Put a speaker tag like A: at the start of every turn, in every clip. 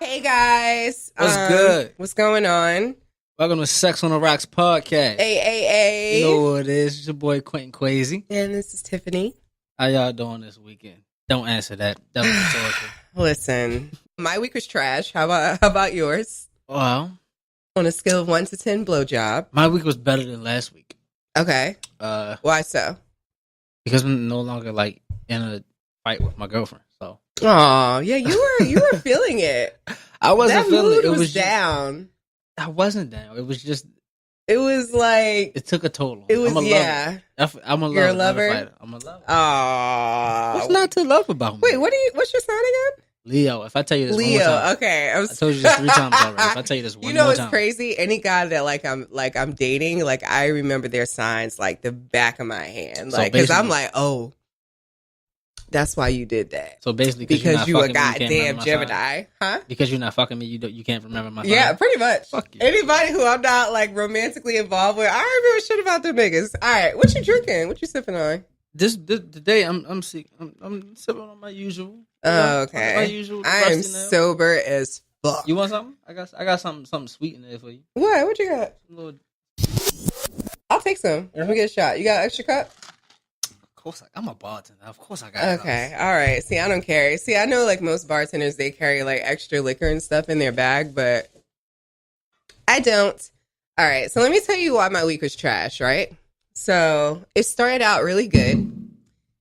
A: Hey guys,
B: What's good?
A: What's going on?
B: Welcome to Sex on the Rocks podcast.
A: Hey.
B: You know what it is? It's your boy Quentin Quasi.
A: And this is Tiffany.
B: How y'all doing this weekend? Don't answer that. That was rhetorical.
A: Listen, my week was trash. How about yours?
B: Well,
A: On a scale of 1 to 10, blowjob.
B: my week was better than last week.
A: Okay. Why so?
B: Because I'm no longer like in a fight with my girlfriend. So.
A: Oh, yeah, you were feeling it.
B: I wasn't
A: that
B: feeling
A: mood
B: it. It
A: was
B: was
A: down.
B: I wasn't down. It was just.
A: It was like
B: It took a toll.
A: it was.
B: I'm a
A: Yeah.
B: lover. I'm a lover.
A: You're a
B: not
A: lover?
B: fighter. I'm a lover.
A: Oh.
B: What's not to love about me?
A: Wait, what's your sign again?
B: Leo. If I tell you this one more
A: Leo.
B: time.
A: Okay.
B: I told you this 3 times already. If I tell you this one
A: You know
B: more
A: what's
B: time.
A: crazy? Any guy that I'm dating, like I remember their signs like the back of my hand,
B: So
A: like because I'm
B: basically-
A: like, oh, that's why you did that
B: So basically,
A: because you a
B: you can't
A: goddamn
B: remember my sign.
A: Gemini, huh?
B: Because you're not fucking me, you can't remember my
A: Yeah,
B: sign.
A: pretty much.
B: Fuck you.
A: Anybody who I'm not like romantically involved with, I don't remember shit about them niggas. All right, what you drinking? What you sipping on?
B: This today I'm sipping on my usual.
A: Oh, okay.
B: My usual.
A: I am
B: rusty nail.
A: sober as fuck.
B: You want something? I got something sweet in there for you.
A: What you got?
B: A little,
A: I'll take some. Let me get a shot. You got an extra cup?
B: of course, I'm a bartender. Of course, I got.
A: Okay, all right. See, I don't carry. See, I know like most bartenders, they carry like extra liquor and stuff in their bag, but I don't. All right, so let me tell you why my week was trash, right? So it started out really good,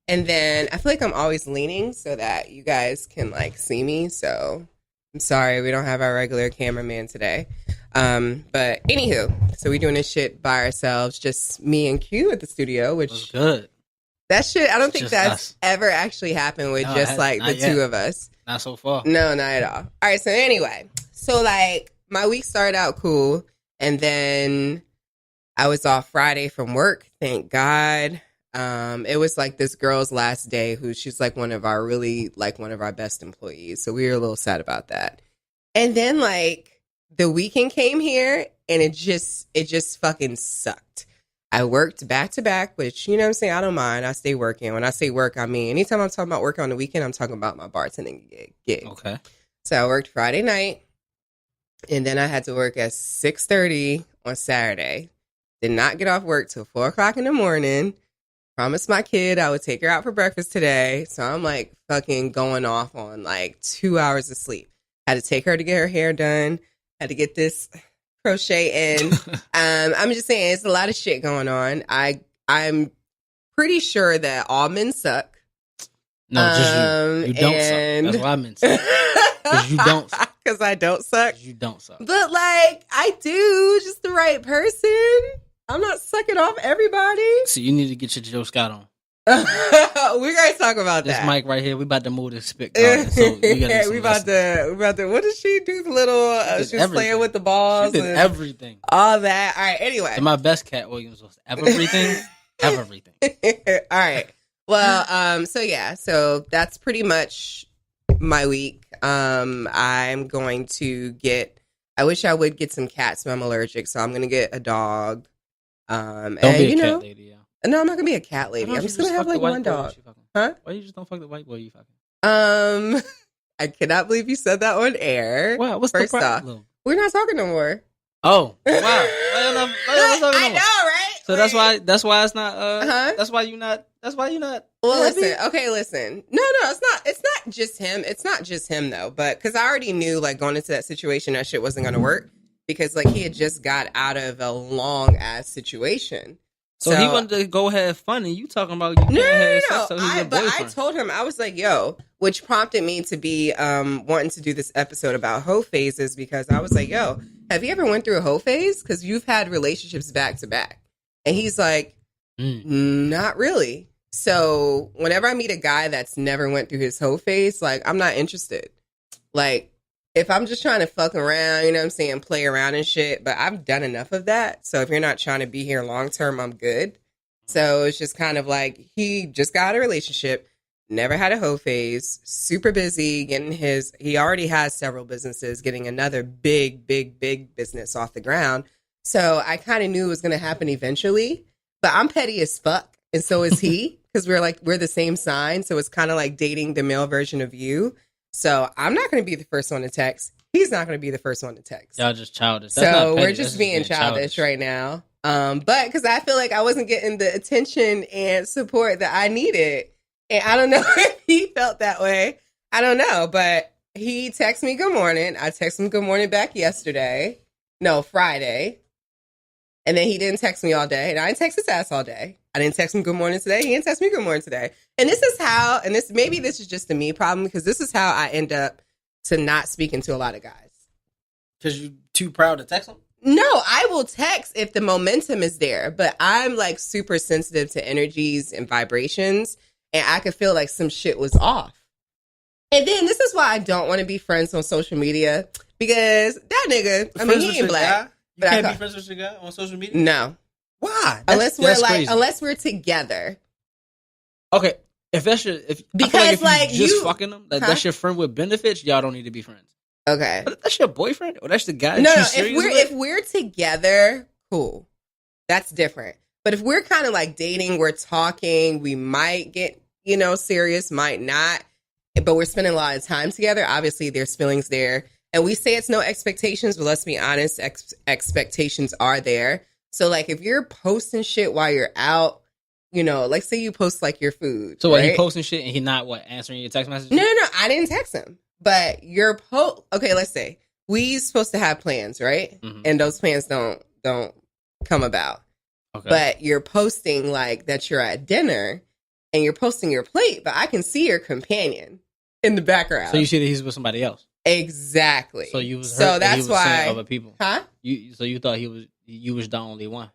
A: and then I feel like I'm always leaning so that you guys can like see me. So I'm sorry we don't have our regular cameraman today. But anywho, so we're doing this shit by ourselves, just me and Q at the studio,
B: It was
A: which.
B: good.
A: That shit, I don't think
B: Just
A: that's
B: us.
A: ever actually happened with
B: No, it
A: just
B: hasn't.
A: like the
B: Not
A: two
B: yet.
A: of us.
B: Not so far.
A: No, not at all. All right, so anyway, so like my week started out cool, and then I was off Friday from work. Thank God. It was like this girl's last day, she's like one of our best employees. So we were a little sad about that. And then like the weekend came here, and it just fucking sucked. I worked back to back, which, you know what I'm saying? I don't mind. I stay working. When I say work, I mean, anytime I'm talking about working on the weekend, I'm talking about my bartending gig.
B: Okay.
A: So I worked Friday night, and then I had to work at 6:30 on Saturday. Did not get off work till 4 o'clock in the morning. Promised my kid I would take her out for breakfast today. So I'm like fucking going off on like 2 hours of sleep. Had to take her to get her hair done. Had to get this crochet in. I'm just saying it's a lot of shit going on. I'm pretty sure that all men suck.
B: No, just you. You don't
A: and-
B: suck. That's what I meant. Because you don't suck.
A: Because I don't suck.
B: 'Cause you don't suck.
A: But like I do, just the right person. I'm not sucking off everybody.
B: So you need to get your Joe Scott on.
A: We're gonna talk about
B: This
A: that.
B: mic right here, we about to move this spit garden. So we gotta do some
A: we about
B: lessons.
A: to. What did she do? The little.
B: She did
A: She was playing
B: everything.
A: with the balls.
B: She did
A: and
B: everything.
A: all that. All right. Anyway.
B: And my best Cat Williams was everything. Everything.
A: All right. Well, so yeah, so that's pretty much my week. I'm going to get. I wish I would get some cats, but I'm allergic, so I'm gonna get a dog.
B: Don't
A: and
B: be a
A: you know,
B: cat lady, yeah.
A: no, I'm not gonna be a cat
B: Why
A: lady.
B: don't
A: I'm
B: you
A: just gonna have
B: fuck the
A: like
B: white
A: one
B: boy
A: dog.
B: you fucking?
A: Huh?
B: Why you just don't fuck the white boy you fucking?
A: I cannot believe you said that on air.
B: Wow, what's
A: First
B: the
A: off,
B: problem?
A: we're not talking no more.
B: Oh, wow. Why y'all not talking no
A: I
B: more?
A: know, right?
B: So that's why it's not.
A: Uh-huh.
B: That's why you not.
A: Well,
B: happy?
A: listen. Okay, listen. No, it's not just him. It's not just him though. But because I already knew, like going into that situation, that shit wasn't gonna work because like he had just got out of a long ass situation.
B: So he wanted to go have fun, and you talking about you can't have sex, so he's your
A: But I
B: boyfriend.
A: told him, I was like, yo, which prompted me to be wanting to do this episode about hoe phases because I was like, yo, have you ever went through a hoe phase? Because you've had relationships back to back. And he's like, not really. So whenever I meet a guy that's never went through his hoe phase, like, I'm not interested. Like, if I'm just trying to fuck around, you know what I'm saying, play around and shit, but I've done enough of that. So if you're not trying to be here long term, I'm good. So it's just kind of like he just got out of a relationship, never had a hoe phase, super busy getting he already has several businesses, getting another big business off the ground. So I kind of knew it was going to happen eventually, but I'm petty as fuck. And so is he, because we're the same sign. So it's kind of like dating the male version of you. So I'm not going to be the first one to text. He's not going to be the first one to text.
B: Y'all just childish.
A: So we're just being childish right now. But because I feel like I wasn't getting the attention and support that I needed. And I don't know if he felt that way. I don't know. But he texted me good morning. I texted him good morning back yesterday. No, Friday. And then he didn't text me all day. And I didn't text his ass all day. I didn't text him good morning today. He didn't text me good morning today. And this is how, and maybe this is just a me problem, because this is how I end up to not speaking to a lot of guys.
B: Because you're too proud to text them?
A: No, I will text if the momentum is there. But I'm like super sensitive to energies and vibrations. And I could feel like some shit was off. And then this is why I don't want to be friends on social media. Because that nigga, he ain't black.
B: You can't be friends with your guy on social media?
A: No.
B: Why?
A: Unless we're together.
B: Okay, because you fucking them, that's your friend with benefits. Y'all don't need to be friends.
A: Okay,
B: but that's your boyfriend, or that's the guy.
A: No, if we're together, cool. That's different. But if we're kind of like dating, we're talking, we might get serious, might not. But we're spending a lot of time together. Obviously, there's feelings there, and we say it's no expectations, but let's be honest, expectations are there. So, like, if you're posting shit while you're out, like, say you post, like, your food.
B: So,
A: right?
B: He posting shit and he not, answering your text messages?
A: No, I didn't text him. But your okay, let's say, we supposed to have plans, right? Mm-hmm. And those plans don't come about. Okay. But you're posting, like, that you're at dinner, and you're posting your plate, but I can see your companion in the background.
B: So, you see that he's with somebody else?
A: Exactly.
B: So, you was hurt
A: so
B: that's
A: why
B: other people.
A: Huh?
B: So you thought you was the only one?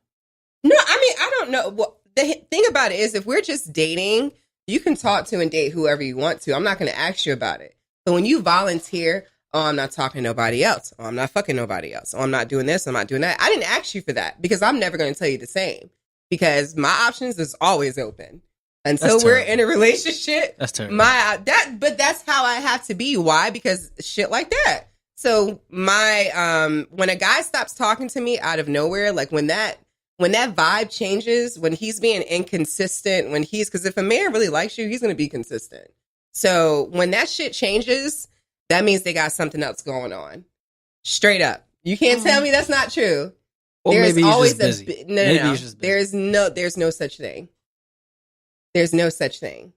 A: No, I don't know. Well, the thing about it is, if we're just dating, you can talk to and date whoever you want to. I'm not going to ask you about it. But when you volunteer, oh, I'm not talking to nobody else. Oh, I'm not fucking nobody else. Oh, I'm not doing this. I'm not doing that. I didn't ask you for that because I'm never going to tell you the same. Because my options is always open until we're in a relationship.
B: That's terrible.
A: But that's how I have to be. Why? Because shit like that. So when a guy stops talking to me out of nowhere, like when that vibe changes, when he's being inconsistent, because if a man really likes you, he's going to be consistent. So when that shit changes, that means they got something else going on. Straight up. You can't tell me that's not true.
B: Or
A: there's
B: maybe he's
A: always
B: just busy.
A: No. There's no such thing. There's no such thing.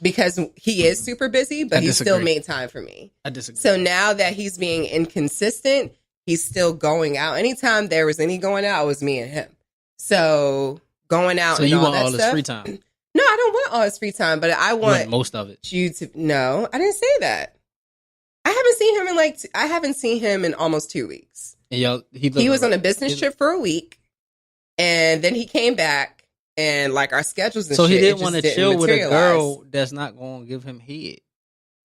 A: Because he is super busy, but he still made time for me.
B: I disagree.
A: So now that he's being inconsistent, he's still going out. Anytime there was any going out, it was me and him. So going out
B: so
A: and
B: you
A: all
B: want
A: that
B: all
A: stuff.
B: His free time?
A: No, I don't want all his free time, but I want
B: most of it.
A: You to no, I didn't say that. I haven't seen him in almost 2 weeks.
B: And
A: he was on a business trip for a week, and then he came back, and like our schedules and
B: so
A: shit.
B: So he didn't want to chill with a girl that's not going to give him head.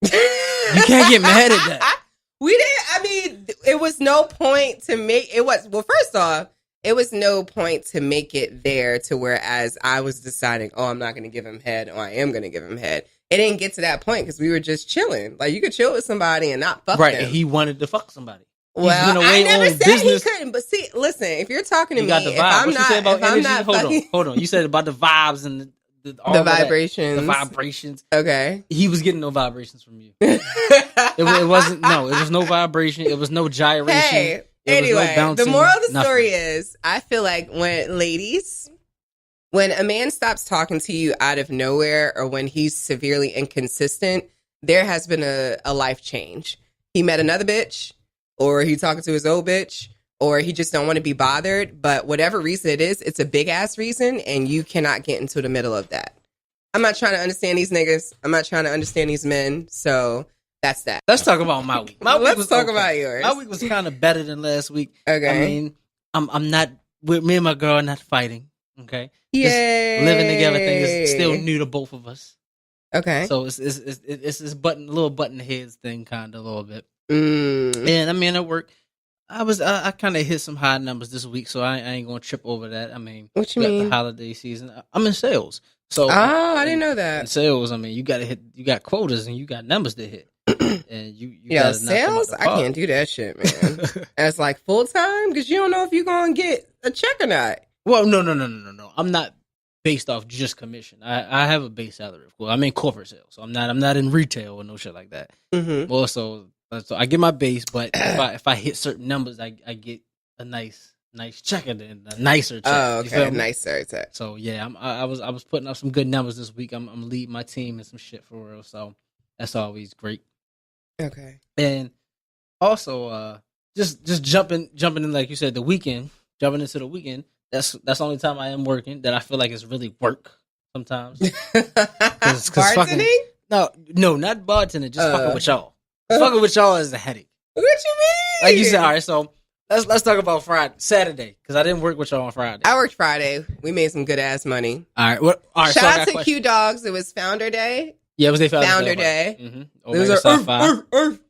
B: You can't get mad at that.
A: We didn't. It was no point to make it. First off, it was no point to make it there to whereas I was deciding, oh, I'm not going to give him head, or I am going to give him head. It didn't get to that point because we were just chilling. Like, you could chill with somebody and not fuck
B: right,
A: them.
B: And he wanted to fuck somebody.
A: Well, I never said he couldn't. But see, listen, if you're talking to me, if I'm not,
B: hold on. You said about the vibes and the
A: vibrations.
B: The vibrations.
A: Okay.
B: He was getting no vibrations from you. it wasn't. No, it was no vibration. It was no gyration.
A: Hey, anyway, the moral of the story is, I feel like when a man stops talking to you out of nowhere, or when he's severely inconsistent, there has been a life change. He met another bitch, or he talking to his old bitch, or he just don't want to be bothered. But whatever reason it is, it's a big ass reason, and you cannot get into the middle of that. I'm not trying to understand these niggas. I'm not trying to understand these men. So that's that.
B: Let's talk about my week.
A: Let's talk about yours.
B: My week was kind of better than last week.
A: Okay.
B: I mean, I'm not with me and my girl are not fighting. Okay.
A: Yay.
B: Just living together thing is still new to both of us.
A: Okay.
B: So it's a little button heads thing, kind of a little bit. And I mean, at work, I kind of hit some high numbers this week, so I ain't gonna trip over that. I mean,
A: what you mean?
B: The holiday season. I'm in sales, so
A: I didn't know that.
B: In sales, I mean, you got quotas and you got numbers to hit. And you
A: sales, I can't do that shit, man. As like full time, because you don't know if you're gonna get a check or not.
B: Well, no. I'm not based off just commission. I have a base salary, of course. I'm in corporate sales, so I'm not in retail or no shit like that.
A: Mm-hmm.
B: Also, so I get my base, but if I hit certain numbers, I get a nice check and a nicer check.
A: Oh, okay, nicer check.
B: So yeah, I was putting up some good numbers this week. I'm leading my team and some shit for real. So that's always great.
A: Okay.
B: And also, just jumping in, like you said, jumping into the weekend. That's the only time I am working that I feel like it's really work sometimes. Cause
A: Bartending?
B: No, not bartending. Just fucking with y'all. Fucking with y'all is a headache.
A: What you mean?
B: Like you said, all right. So let's talk about Saturday, because I didn't work with y'all on Friday.
A: I worked Friday. We made some good ass money.
B: All right. All right.
A: Shout out to Q Dogs. It was Founder Day.
B: Yeah, it was their
A: Founder Day.
B: Mm-hmm.
A: It was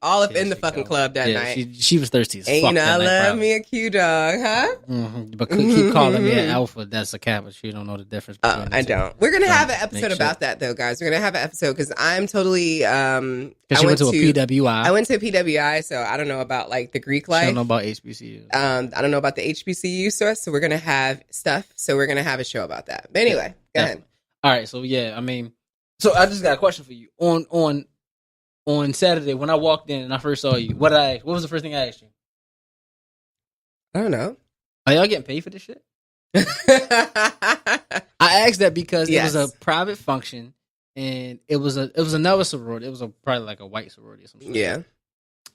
A: all up in the fucking club that night.
B: She was thirsty as
A: and
B: fuck.
A: You know, I love
B: probably.
A: me a Q Dog, huh?
B: Mm-hmm. But keep calling me an alpha. That's a cat, but she don't know the difference.
A: Oh, I don't. We're gonna have an episode about that, though, guys. We're gonna have an episode because I'm totally.
B: Because she went to a PWI.
A: I went to a PWI, so I don't know about like the Greek life.
B: I don't know about HBCU.
A: I don't know about the HBCU source, so we're gonna have stuff. So we're gonna have a show about that. But anyway, go ahead.
B: All right. So yeah, I mean. So I just got a question for you. On Saturday when I walked in and I first saw you, what was the first thing I asked you?
A: I don't know.
B: Are y'all getting paid for this shit? I asked that because it was a private function and it was another sorority. It was probably like a white sorority or something.
A: Yeah.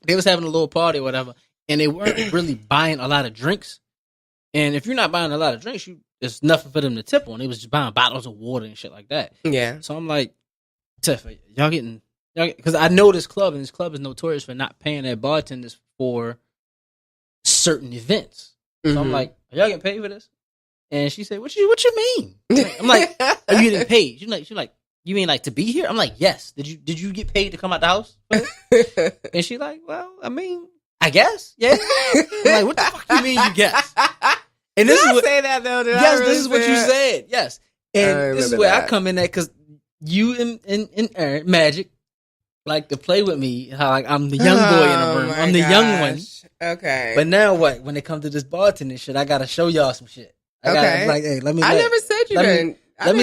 B: They was having a little party or whatever, and they weren't really buying a lot of drinks. And if you're not buying a lot of drinks, there's nothing for them to tip on. They was just buying bottles of water and shit like that.
A: Yeah.
B: So I'm like, Tiff, y'all because I know this club, and this club is notorious for not paying their bartenders for certain events. So I'm like, are y'all getting paid for this? And she said, what you mean? I'm like, are you getting paid? She's like, you mean like to be here? I'm like, yes. Did you get paid to come out the house? And she's like, well, I mean, I guess. Yeah. I'm like, what the fuck you mean you guess? And this
A: did I say that though?
B: Yes, this is what you said. Yes. And this is where I come in at, because you and Aaron, Magic, like to play with me, how like I'm the young boy in the room. I'm the young one.
A: Okay.
B: But now what? When it comes to this bartending shit, I gotta show y'all some shit.
A: Okay.
B: Like, hey, let me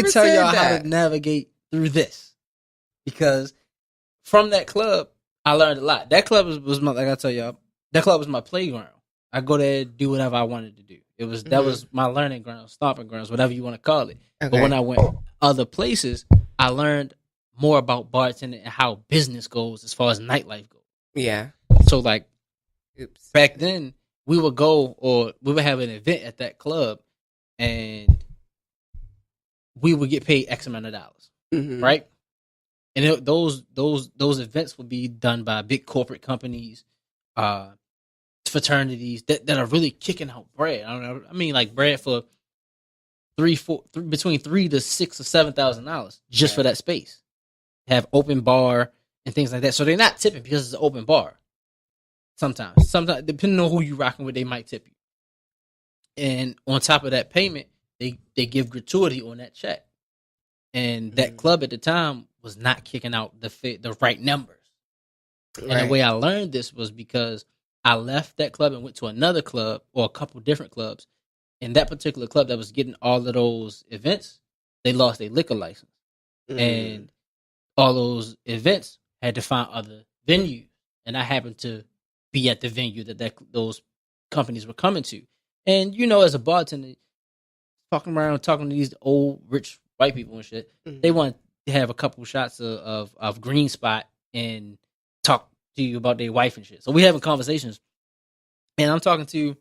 B: tell y'all how to navigate through this. Because from that club, I learned a lot. That club was my, like I tell y'all, that club was my playground. I go there, do whatever I wanted to do. That was my learning ground, stomping grounds, whatever you want to call it. Okay. But when I went other places, I learned more about bartending and how business goes as far as nightlife goes.
A: Yeah.
B: So like, back then we would have an event at that club, and we would get paid X amount of dollars, right? And those events would be done by big corporate companies, fraternities that are really kicking out bread. I mean, like bread for between $3,000 to $6,000 or $7,000 just for that space. Have open bar and things like that. So they're not tipping because it's an open bar. Sometimes depending on who you're rocking with, they might tip you. And on top of that payment, they give gratuity on that check. And that club at the time was not kicking out the right numbers. Right. And the way I learned this was because I left that club and went to another club, or a couple different clubs. And that particular club that was getting all of those events, they lost their liquor license. And all those events had to find other venues. And I happened to be at the venue that those companies were coming to. And, you know, as a bartender, talking to these old, rich white people and shit, they want to have a couple shots of Green Spot and talk to you about their wife and shit. So we having conversations. And I'm talking to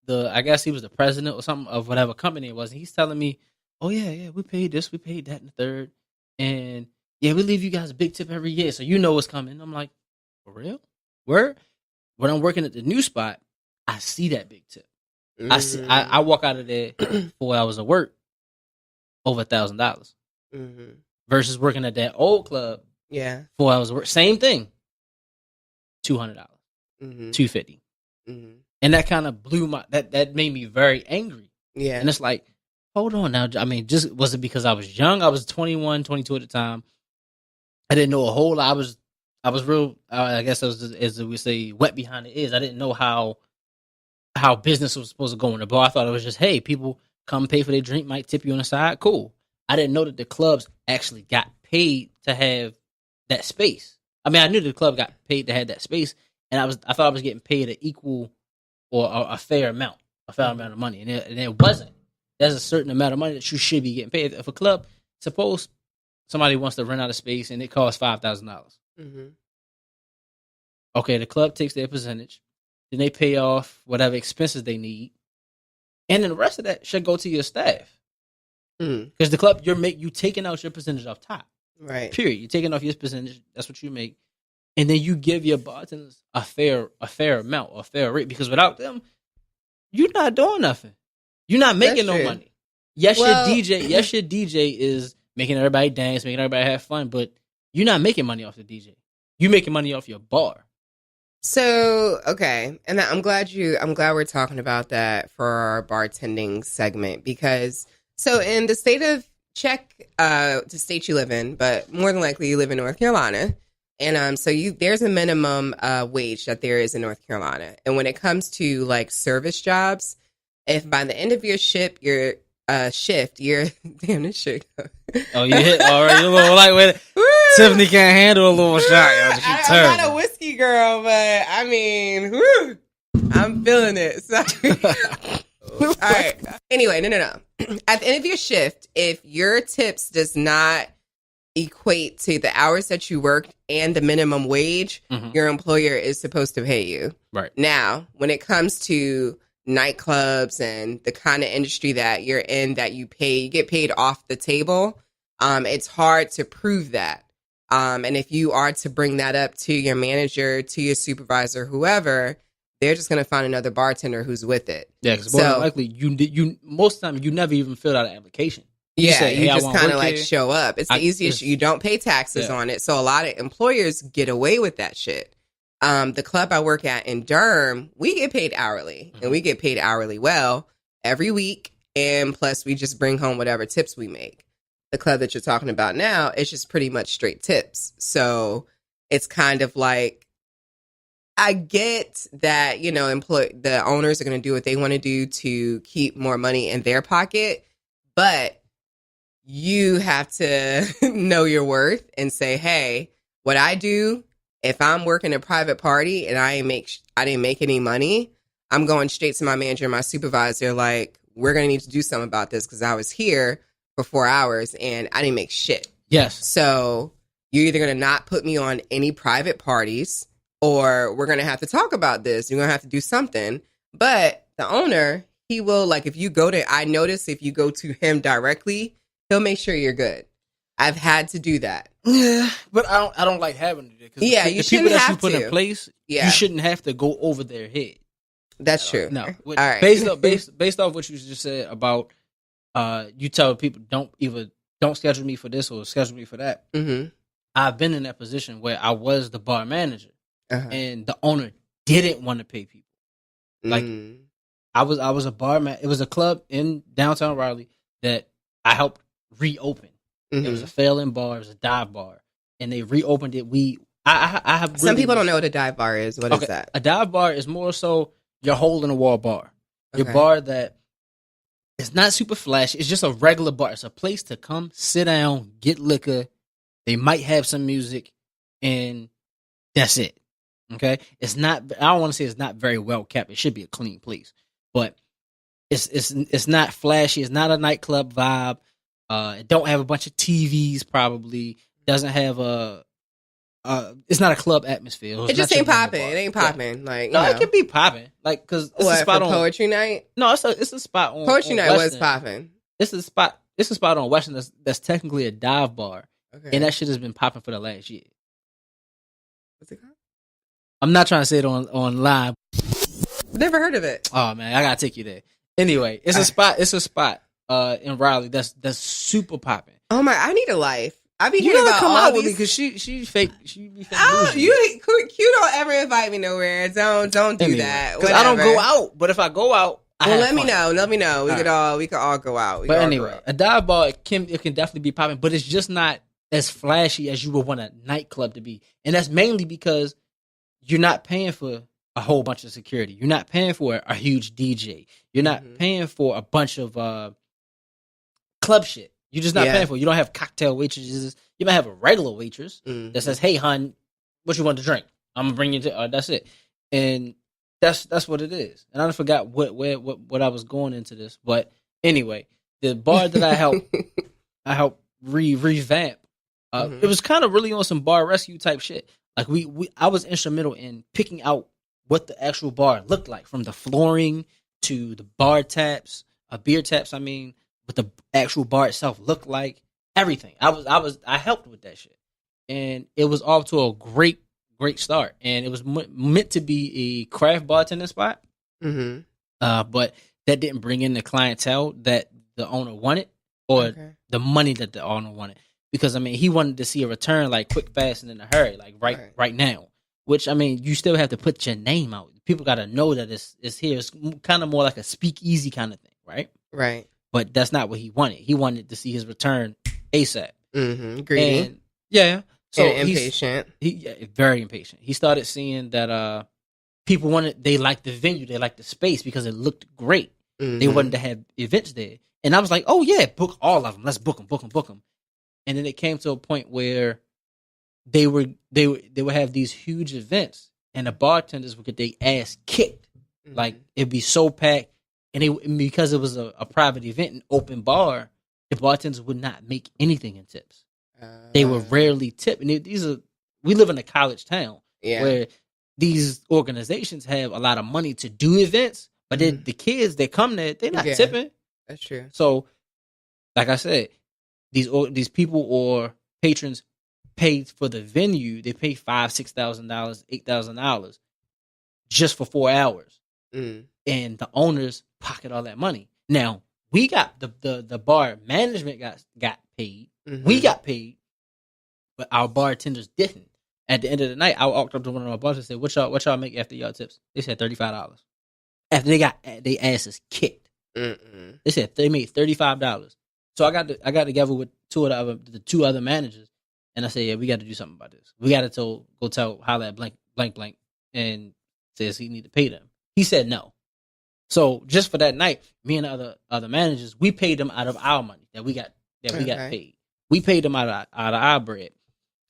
B: I guess he was the president or something of whatever company it was. And he's telling me, oh, yeah, we paid this, we paid that in the third. And, yeah, we leave you guys a big tip every year, so you know what's coming. I'm like, for real? Where? When I'm working at the new spot, I see that big tip. I walk out of there 4 hours of work, over $1,000. Versus working at that old club, 4 hours of work, same thing, $200, $250. And that kind of blew that made me very angry. Yeah. And it's like, hold on now. I mean, just was it because I was young? I was 21, 22 at the time. I didn't know a whole lot. I was real, I guess as we say, wet behind the ears. I didn't know how business was supposed to go in the bar. I thought it was just, hey, people come pay for their drink, might tip you on the side. Cool. I didn't know that the clubs actually got paid to have that space. I mean, I knew the club got paid to have that space, and I thought I was getting paid an equal or a fair amount of money, and it wasn't. There's a certain amount of money that you should be getting paid. If a club, suppose somebody wants to rent out a space and it costs $5,000.
A: Mm-hmm.
B: Okay, the club takes their percentage, then they pay off whatever expenses they need, and then the rest of that should go to your staff. Because the club, you taking out your percentage off top.
A: Right.
B: Period. You're taking off your percentage. That's what you make, and then you give your bartenders a fair amount, or a fair rate. Because without them, you're not doing nothing. You're not making no money. Yes, your DJ is making everybody dance, making everybody have fun, but you're not making money off the DJ. You're making money off your bar.
A: So, okay. And I'm glad we're talking about that for our bartending segment, because so in the state of, check the state you live in, but more than likely you live in North Carolina. And so there's a minimum wage that there is in North Carolina. And when it comes to like service jobs, if by the end of your shift, you're damn this shit.
B: Oh, you hit already a little lightweight. Tiffany can't handle a little shot. Yo.
A: I'm not a whiskey girl, but I mean, whew, I'm feeling it. All right. Anyway, no. At the end of your shift, if your tips does not equate to the hours that you worked and the minimum wage, your employer is supposed to pay you.
B: Right.
A: Now, when it comes to nightclubs and the kind of industry that you're in, that you get paid off the table, it's hard to prove that. And if you are to bring that up to your manager, to your supervisor, whoever, they're just going to find another bartender who's with it.
B: Yeah, because more than likely, you most of the time, you never even filled out an application.
A: You just kind of like show up. It's the easiest. You don't pay taxes on it. So a lot of employers get away with that shit. The club I work at in Durham, we get paid hourly, and we get paid hourly well every week. And plus, we just bring home whatever tips we make. The club that you're talking about now, it's just pretty much straight tips. So it's kind of like, I get that, the owners are going to do what they want to do to keep more money in their pocket, but you have to know your worth and say, hey, what I do, if I'm working a private party and I didn't make any money, I'm going straight to my manager and my supervisor, like, we're going to need to do something about this because I was here for 4 hours and I didn't make shit.
B: Yes.
A: So you're either going to not put me on any private parties, or we're going to have to talk about this. You're going to have to do something. But the owner, he will, like, if you go to him directly, he'll make sure you're good. I've had to do that.
B: Yeah, but I don't like having to do that.
A: Yeah,
B: the people that you put in place, you shouldn't have to go over their head.
A: That's true.
B: No.
A: All right.
B: Based off what you just said about you tell people don't schedule me for this or schedule me for that.
A: Mm-hmm.
B: I've been in that position where I was the bar manager, and the owner didn't want to pay people. Like I was a bar man. It was a club in downtown Raleigh that I helped reopen. It was a failing bar. It was a dive bar, and they reopened it. I have
A: some people don't know what a dive bar is. What is that?
B: A dive bar is more so your hole in the wall bar. Your bar that is not super flashy. It's just a regular bar. It's a place to come, sit down, get liquor. They might have some music, and that's it. Okay, it's not. I don't want to say it's not very well kept. It should be a clean place, but it's not flashy. It's not a nightclub vibe. It don't have a bunch of TVs. Probably doesn't have it's not a club atmosphere.
A: It just ain't popping. It ain't popping. Yeah. Like
B: it can be popping. Like because it's a spot on
A: poetry night.
B: No, it's a spot on
A: poetry night.
B: Western.
A: Was popping.
B: It's a spot on Western that's technically a dive bar, and that shit has been popping for the last year.
A: What's it called?
B: I'm not trying to say it on live.
A: Never heard of it.
B: Oh man, I gotta take you there. Anyway, it's a spot. It's a spot in Raleigh that's super popping.
A: Oh my! I need a life. I be hearing about
B: come
A: all
B: out
A: these
B: because she fake. She be fake.
A: Oh, you don't ever invite me nowhere. Don't do that.
B: Because I don't go out. But if I go out,
A: let me know. Let me know. We could all go out.
B: But anyway, a dive bar it can definitely be popping, but it's just not as flashy as you would want a nightclub to be, and that's mainly because you're not paying for a whole bunch of security. You're not paying for a huge DJ. You're not paying for a bunch of club shit. You're just not paying for it. You don't have cocktail waitresses. You might have a regular waitress that says, "Hey, hon, what you want to drink? I'm gonna bring you to." That's it, and that's what it is. And I forgot what I was going into this, but anyway, the bar that I helped revamp. It was kind of really on some bar rescue type shit. Like I was instrumental in picking out what the actual bar looked like, from the flooring to the bar taps, beer taps. I mean, what the actual bar itself looked like, everything. I helped with that shit, and it was off to a great start. And it was meant to be a craft bartending spot, but that didn't bring in the clientele that the owner wanted, or the money that the owner wanted. Because I mean, he wanted to see a return like quick, fast, and in a hurry, like right now. Which, I mean, you still have to put your name out. People got to know that it's here. It's kind of more like a speakeasy kind of thing, right?
A: Right.
B: But that's not what he wanted. He wanted to see his return ASAP.
A: Greedy.
B: And, yeah. So
A: and impatient.
B: Very impatient. He started seeing that people they liked the venue, they liked the space because it looked great. They wanted to have events there. And I was like, oh, yeah, book all of them. Let's book them. And then it came to a point where they would have these huge events, and the bartenders would get their ass kicked. Like, it'd be so packed, and because it was a private event, an open bar, the bartenders would not make anything in tips. They would rarely tip, and we live in a college town where these organizations have a lot of money to do events, but the kids that come there, they're not tipping.
A: That's true.
B: So, like I said, these people or patrons paid for the venue. They pay $5,000, $6,000, $8,000 just for 4 hours, and the owners pocket all that money. Now we got the bar management got paid. We got paid, but our bartenders didn't. At the end of the night, I walked up to one of my bosses and said, "What y'all make after y'all tips?" They said $35. After they got their asses kicked, they said they made $35. So I got together with the two other managers, and I said, "Yeah, we got to do something about this. We got to go holler at blank, and says he need to pay them." He said no. So just for that night, me and the other managers, we paid them out of our money that we got paid. We paid them out of our bread.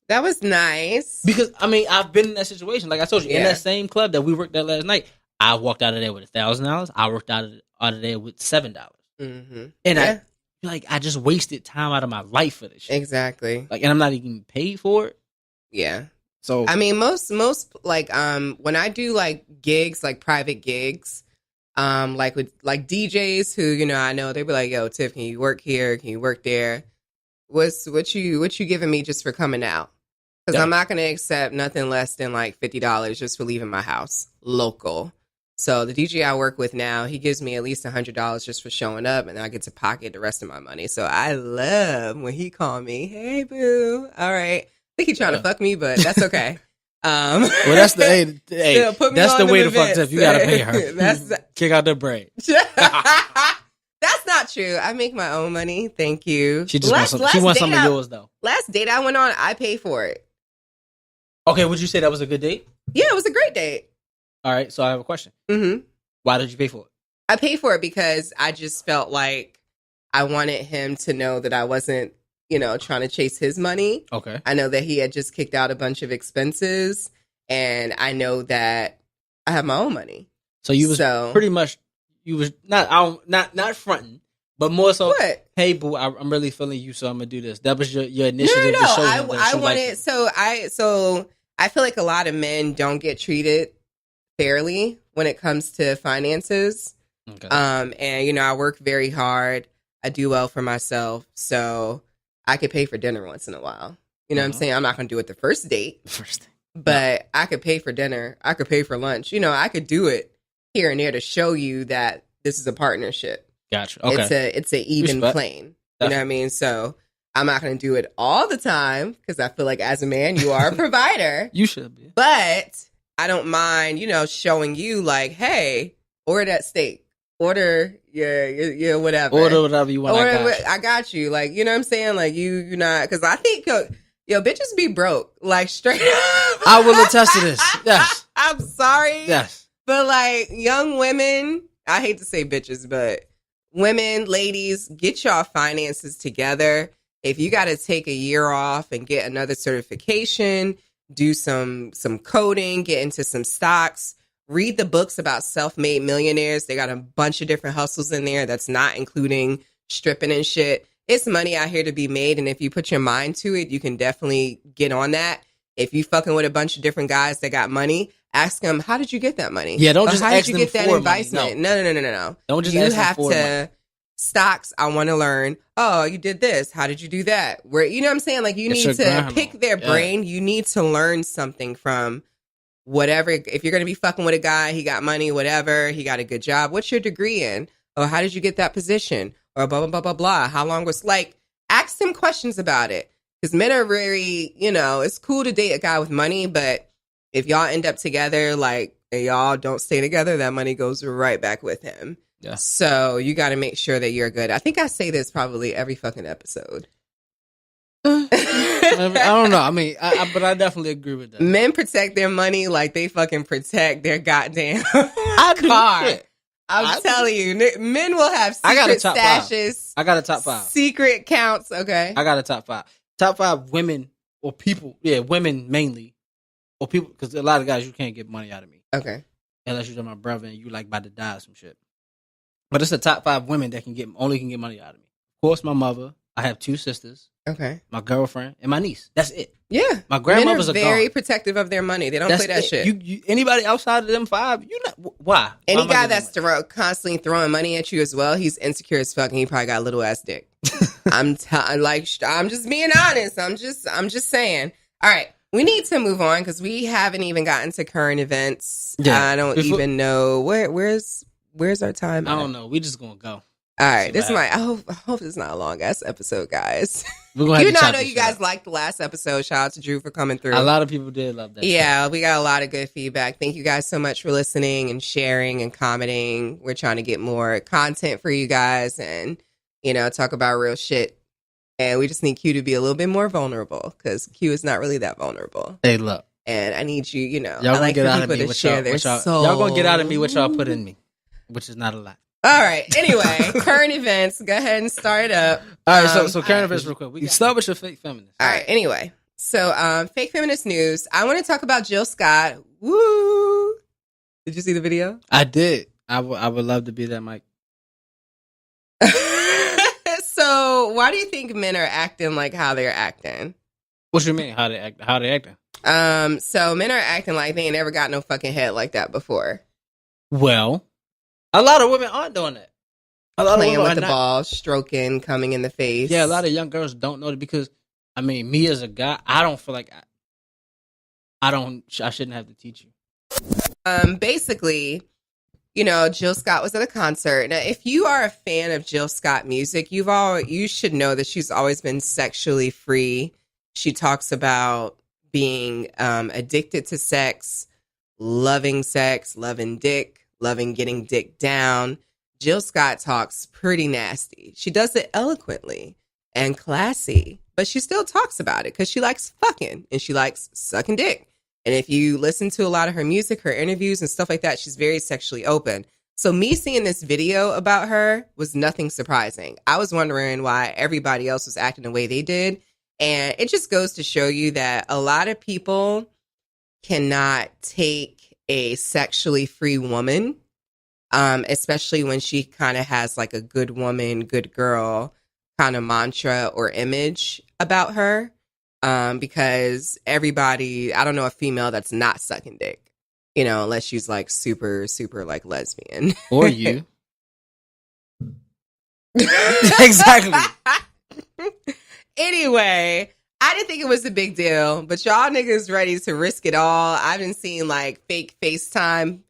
A: That was nice.
B: Because I mean, I've been in that situation. Like I told you, in that same club that we worked at last night, I walked out of there with $1,000. I worked out of there with $7. And I just wasted time out of my life for this shit.
A: Exactly.
B: Like, and I'm not even paid for it.
A: Yeah.
B: So
A: I mean, most like when I do like gigs, like private gigs, like with like DJs who I know, they be like, "Yo, Tiff, can you work here? Can you work there? What you giving me just for coming out? Because I'm not gonna accept nothing less than like $50 just for leaving my house local." So the DJ I work with now, he gives me at least $100 just for showing up, and I get to pocket the rest of my money. So I love when he called me, "Hey, boo, all right." I think he's trying to fuck me, but that's okay.
B: Well, that's the that's the way to fuck Tiff. You gotta pay her. Kick out the bread.
A: That's not true. I make my own money. Thank you.
B: She just wants some of yours though.
A: Last date I went on, I paid for it.
B: Okay, would you say that was a good date?
A: Yeah, it was a great date.
B: All right, so I have a question. Why did you pay for it?
A: I paid for it because I just felt like I wanted him to know that I wasn't, trying to chase his money.
B: Okay.
A: I know that he had just kicked out a bunch of expenses, and I know that I have my own money.
B: So you was pretty much, you was not fronting, but more so,
A: what?
B: Hey, boo, I'm really feeling you, so I'm gonna do this. That was your initiative.
A: No.
B: To show him that
A: I wanted. So I feel like a lot of men don't get treated fairly when it comes to finances.
B: Okay.
A: And I work very hard. I do well for myself, so I could pay for dinner once in a while. You know what I'm saying? I'm not going to do it the first date. But I could pay for dinner. I could pay for lunch. I could do it here and there to show you that this is a partnership.
B: Gotcha. Okay.
A: It's a even plane. You know what I mean? So I'm not going to do it all the time because I feel like as a man, you are a provider.
B: You should be.
A: But I don't mind, showing you like, hey, order that steak. Order your whatever.
B: Order whatever you want.
A: I got you. Like, you know what I'm saying? Like, you not, because I think, bitches be broke. Like, straight up.
B: I will attest to this. Yes.
A: I'm sorry.
B: Yes.
A: But, like, young women, I hate to say bitches, but women, ladies, get y'all finances together. If you got to take a year off and get another certification, do some coding, get into some stocks, read the books about self-made millionaires. They got a bunch of different hustles in there. That's not including stripping and shit. It's money out here to be made. And if you put your mind to it, you can definitely get on that. If you fucking with a bunch of different guys that got money, ask them, how did you get that money?
B: Yeah, don't just
A: how
B: ask
A: did you
B: them
A: get that
B: for
A: investment?
B: money.
A: No.
B: Don't just
A: you
B: ask
A: have
B: them for
A: to
B: money.
A: Stocks. I want to learn. Oh, you did this. How did you do that? Where, you know what I'm saying? Like, you
B: It's
A: need
B: your
A: to
B: grandma.
A: pick their brain. You need to learn something from whatever. If you're going to be fucking with a guy, he got money, whatever, he got a good job. What's your degree in? Or how did you get that position? Or blah, blah, blah, blah, blah. How long was, like, ask them questions about it. Because men are very, you know, it's cool to date a guy with money, but if y'all end up together, like, and y'all don't stay together, that money goes right back with him.
B: Yeah.
A: So you got to make sure that you're good. I think I say this probably every fucking episode.
B: I don't know. I mean, but I definitely agree with that.
A: Men protect their money like they fucking protect their goddamn
B: I do.
A: car.
B: Yeah.
A: I'm telling you, men will have
B: I got a
A: secret
B: top five.
A: stashes.
B: I got a top 5.
A: Secret counts. Okay.
B: I got a top 5. Top 5 women or people. Yeah, women mainly. Or people, because a lot of guys, you can't get money out of me.
A: Okay.
B: Unless you're my brother and you like about to die or some shit. But it's the top 5 women that can get money out of me. Of course, my mother. I have 2 sisters.
A: Okay.
B: My girlfriend and my niece. That's it.
A: Yeah.
B: My grandmothers
A: Men
B: are
A: are very
B: gone.
A: protective of their money. They don't
B: That's
A: play that
B: it.
A: shit.
B: You anybody outside of them 5, you not why?
A: Any
B: Why am I
A: guy
B: giving
A: that's
B: them money?
A: constantly throwing money at you as well, he's insecure as fuck, and he probably got a little ass dick. I'm just being honest. I'm just saying. All right, we need to move on because we haven't even gotten to current events.
B: Yeah.
A: I don't even know where's our time.
B: I
A: at?
B: don't know. We just gonna go.
A: All right,
B: See
A: this
B: what
A: might. I hope it's not a long ass episode, guys.
B: We're gonna have
A: Even
B: to
A: though I
B: chop
A: know
B: this
A: you
B: shit
A: guys
B: up.
A: liked the last episode. Shout out to Drew for coming through.
B: A lot of people did love that.
A: Yeah, we got a lot of good feedback. Thank you guys so much for listening and sharing and commenting. We're trying to get more content for you guys and, you know, talk about real shit. And we just need Q to be a little bit more vulnerable because Q is not really that vulnerable.
B: Hey, look.
A: And I need you, you know,
B: Y'all
A: I
B: gonna
A: like
B: get
A: for
B: out of
A: people
B: me
A: to
B: what
A: share
B: y'all,
A: their
B: what y'all,
A: soul.
B: y'all gonna get out of me what y'all put in me, which is not a lot.
A: All right. Anyway, current events. Go ahead and start it up.
B: All right, so current events real quick. You start with your fake feminist.
A: All right. Anyway, so fake feminist news. I want to talk about Jill Scott. Woo! Did you see the video?
B: I did. I would love to be that Mike.
A: So, why do you think men are acting like how they're acting?
B: What you mean? How they act? How they acting?
A: So men are acting like they ain't never got no fucking head like that before.
B: Well, a lot of women aren't doing that. A lot
A: Playing
B: of women
A: with
B: are
A: the
B: not.
A: ball, stroking, coming in the face.
B: Yeah, a lot of young girls don't know that because, I mean, me as a guy, I don't feel like I shouldn't have to teach you.
A: Basically, you know, Jill Scott was at a concert. Now, if you are a fan of Jill Scott music, you should know that she's always been sexually free. She talks about being addicted to sex, loving dick, loving getting dick down. Jill Scott talks pretty nasty. She does it eloquently and classy, but she still talks about it because she likes fucking and she likes sucking dick. And if you listen to a lot of her music, her interviews and stuff like that, she's very sexually open. So me seeing this video about her was nothing surprising. I was wondering why everybody else was acting the way they did. And it just goes to show you that a lot of people cannot take a sexually free woman, especially when she kind of has like a good woman, good girl kind of mantra or image about her. Because everybody, I don't know a female that's not sucking dick, you know, unless she's like super, super like lesbian.
B: Or you. Exactly.
A: Anyway, I didn't think it was a big deal, but y'all niggas ready to risk it all. I've been seeing like fake FaceTime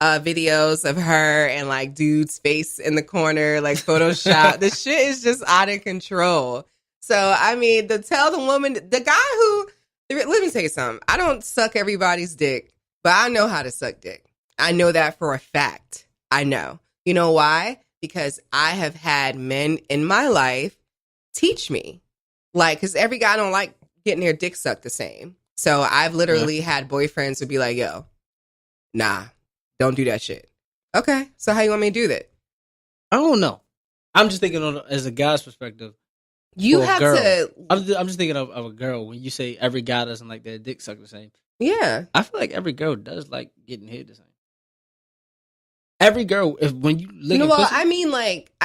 A: videos of her and like dude's face in the corner, like Photoshop. The shit is just out of control. So, I mean, to tell the woman, the guy who, let me tell you something. I don't suck everybody's dick, but I know how to suck dick. I know that for a fact. I know. You know why? Because I have had men in my life teach me. Like, because every guy don't like getting their dick sucked the same. So I've literally had boyfriends who be like, yo, nah, don't do that shit. Okay, so how you want me to do that?
B: I don't know. I'm just thinking as a guy's perspective.
A: You have to.
B: I'm just thinking of a girl. When you say every guy doesn't like their dick sucked the same.
A: Yeah.
B: I feel like every girl does like getting hit the same. Every girl, when you look at pussy,
A: I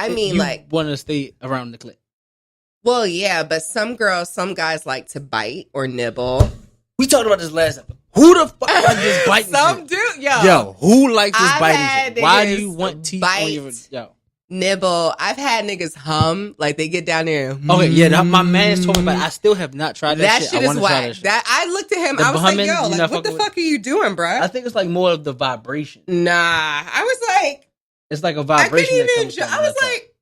A: mean,
B: want to stay around the clit.
A: Well, yeah, but some guys like to bite or nibble.
B: We talked about this last episode. Who the fuck likes this biting?
A: Some
B: shit?
A: do,
B: yo, who likes this biting? Shit? Why do you want teeth on your
A: nibble? I've had niggas hum, like they get down there.
B: Okay, yeah, my man told me about it. I still have not tried that shit.
A: That shit is whack. I looked at him, I was like, yo, like, what the fuck are you doing, bro?
B: I think it's like more of the vibration.
A: Nah, I was like,
B: it's like a vibration.
A: I was like,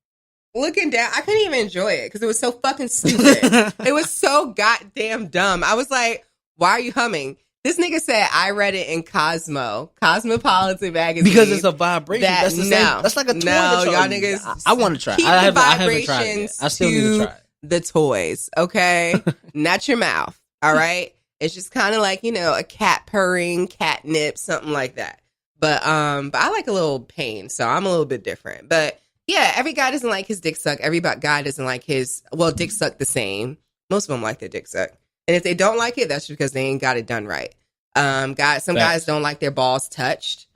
A: looking down, I couldn't even enjoy it because it was so fucking stupid. It was so goddamn dumb. I was like, why are you humming? This nigga said I read it in Cosmopolitan magazine.
B: Because it's a vibration. That's the same. That's like a toy.
A: No, y'all niggas.
B: I want to try.
A: Keep
B: I
A: the
B: haven't tried it yet. I still need to try it.
A: The toys, okay? Not your mouth, all right? It's just kind of like, a cat purring, catnip, something like that. But I like a little pain, so I'm a little bit different. But yeah, every guy doesn't like his dick suck. Every guy doesn't like his, dick suck the same. Most of them like their dick suck. And if they don't like it, that's because they ain't got it done right. Some guys don't like their balls touched.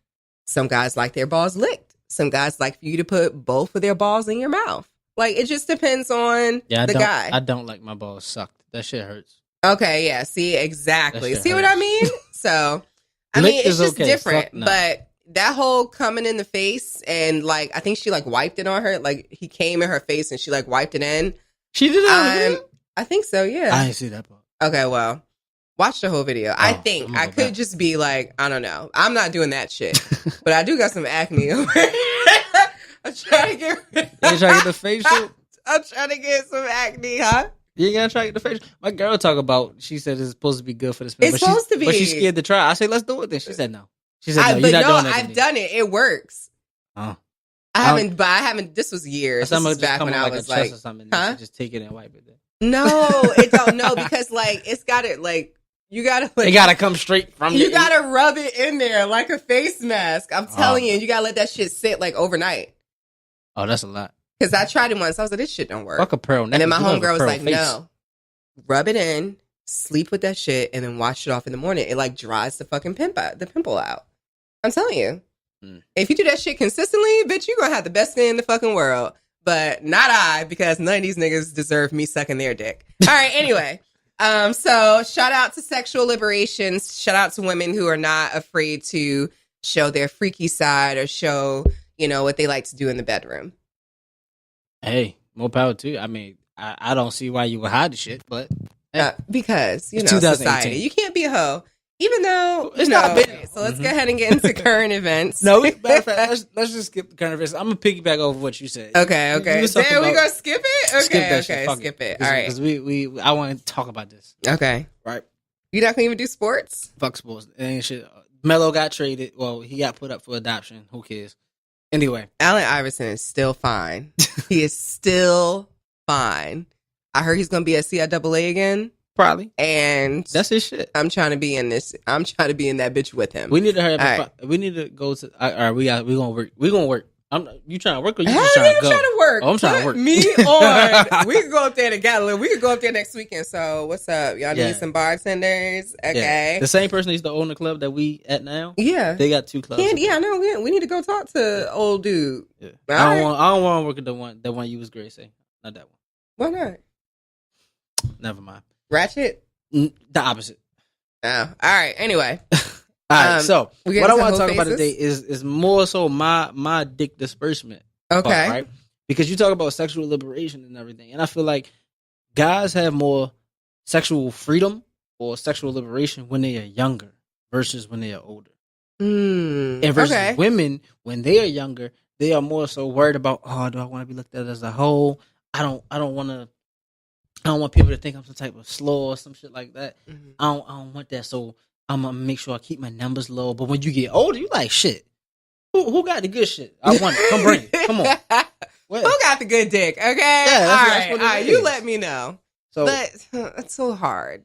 A: Some guys like their balls licked. Some guys like for you to put both of their balls in your mouth. Like, it just depends on the guy.
B: I don't like my balls sucked. That shit hurts.
A: Okay, yeah. See, exactly. See what I mean? So, I mean, it's just different. No. But that whole coming in the face and, like, I think she, like, wiped it on her. Like, he came in her face and she, like, wiped it in.
B: She did that?
A: I think so, yeah.
B: I didn't see that part.
A: Okay, well, watch the whole video. I think I could just be like, I don't know. I'm not doing that shit. But I do got some acne over here. I'm trying to get
B: the facial?
A: I'm trying to get some acne, huh?
B: You ain't gonna try to get the facial? My girl talk about, she said it's supposed to be good for the skin.
A: It's supposed to be.
B: But she's scared to try. I say, let's do it then. She said no. She said, no, you're not doing it.
A: I've done it. It works.
B: Oh.
A: I haven't, this was years. This was back when I was like,
B: huh? Just take it and wipe it then.
A: No, it don't. No, because like it's got it. Like you gotta. Like,
B: it gotta come straight from.
A: You gotta rub it in there like a face mask. I'm telling you, you gotta let that shit sit like overnight.
B: Oh, that's a lot.
A: Because I tried it once. I was like, this shit don't work.
B: Fuck a pearl necklace.
A: And then my homegirl was like, no, rub it in, sleep with that shit, and then wash it off in the morning. It like dries the fucking pimple out. I'm telling you, if you do that shit consistently, bitch, you gonna have the best skin in the fucking world. But not I, because none of these niggas deserve me sucking their dick. All right, anyway. So shout out to sexual liberations. Shout out to women who are not afraid to show their freaky side or show, what they like to do in the bedroom.
B: Hey, more power to you. I mean, I don't see why you would hide the shit, but... Hey.
A: Because, society. You can't be a hoe. Even though it's not big. So let's go ahead and get into current events.
B: No, matter of fact, let's just skip the current events. I'm gonna piggyback over what you said.
A: Okay. Damn, we gonna skip it? Okay, skip it. All right.
B: Because I want to talk about this.
A: Okay.
B: Right.
A: You not gonna even do sports?
B: Fuck sports. It ain't shit. Melo got traded. Well, he got put up for adoption. Who cares? Anyway.
A: Allen Iverson is still fine. He is still fine. I heard he's gonna be at CIAA again.
B: Probably.
A: And
B: that's his shit.
A: I'm trying to be in this. I'm trying to be in that bitch with him.
B: We need to hurry up.
A: Right.
B: We need to go to. All right, we gonna work. We gonna work. You trying to work or you
A: just
B: trying to go?
A: Trying to work.
B: Oh, I'm trying to work.
A: Me on. We can go up there together. We can go up there next weekend. So what's up? Y'all need some bartenders? Okay.
B: Yeah. The same person that used to own the club that we at now.
A: Yeah.
B: They got 2 clubs.
A: Yeah, no, we need to go talk to old dude.
B: Yeah. I don't want to work at the one you was great saying. Not that
A: Why
B: one.
A: not?
B: Never mind.
A: Ratchet.
B: The opposite.
A: Oh, all right. Anyway,
B: all right. So what I want to talk about today is more so my dick disbursement.
A: Okay.
B: Part, right? Because you talk about sexual liberation and everything, and I feel like guys have more sexual freedom or sexual liberation when they are younger versus when they are older. And versus women when they are younger, they are more so worried about, oh, do I want to be looked at as a hoe? I don't want people to think I'm some type of slow or some shit like that. Mm-hmm. I don't want that. So I'm gonna make sure I keep my numbers low. But when you get older, you like shit. Who got the good shit? I want it. Come bring it. Come on.
A: Who got the good dick? Okay. Yeah, all right. You let me know. So it's so hard.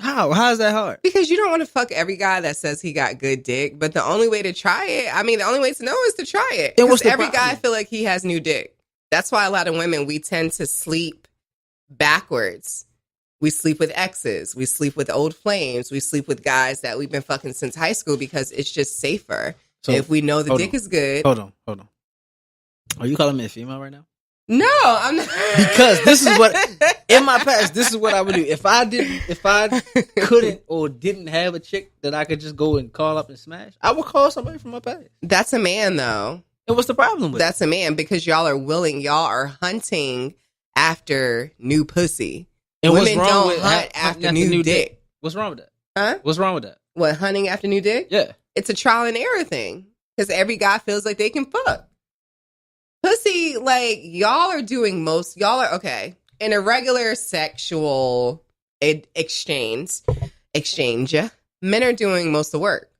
B: How is that hard?
A: Because you don't want to fuck every guy that says he got good dick. But the only way to try it, the only way to know is to try it. And what's every guy feel like he has new dick. That's why a lot of women, we tend to sleep backwards. We sleep with exes. We sleep with old flames. We sleep with guys that we've been fucking since high school because it's just safer. So if we know the dick is good.
B: Hold on. Are you calling me a female right now?
A: No, I'm not.
B: Because this is what, in my past, this is what I would do. If I couldn't or didn't have a chick that I could just go and call up and smash, I would call somebody from my past.
A: That's a man, though.
B: And what's the problem with
A: That's a man, because y'all are willing. Y'all are hunting after new pussy.
B: And
A: women don't hunt after new dick.
B: What's wrong with that?
A: Huh?
B: What's wrong with that?
A: What, hunting after new dick?
B: Yeah.
A: It's a trial and error thing. Because every guy feels like they can fuck. Pussy, like, y'all are, okay, in a regular sexual exchange, men are doing most of the work.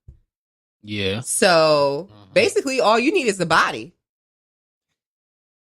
B: Yeah.
A: So, basically, all you need is a body.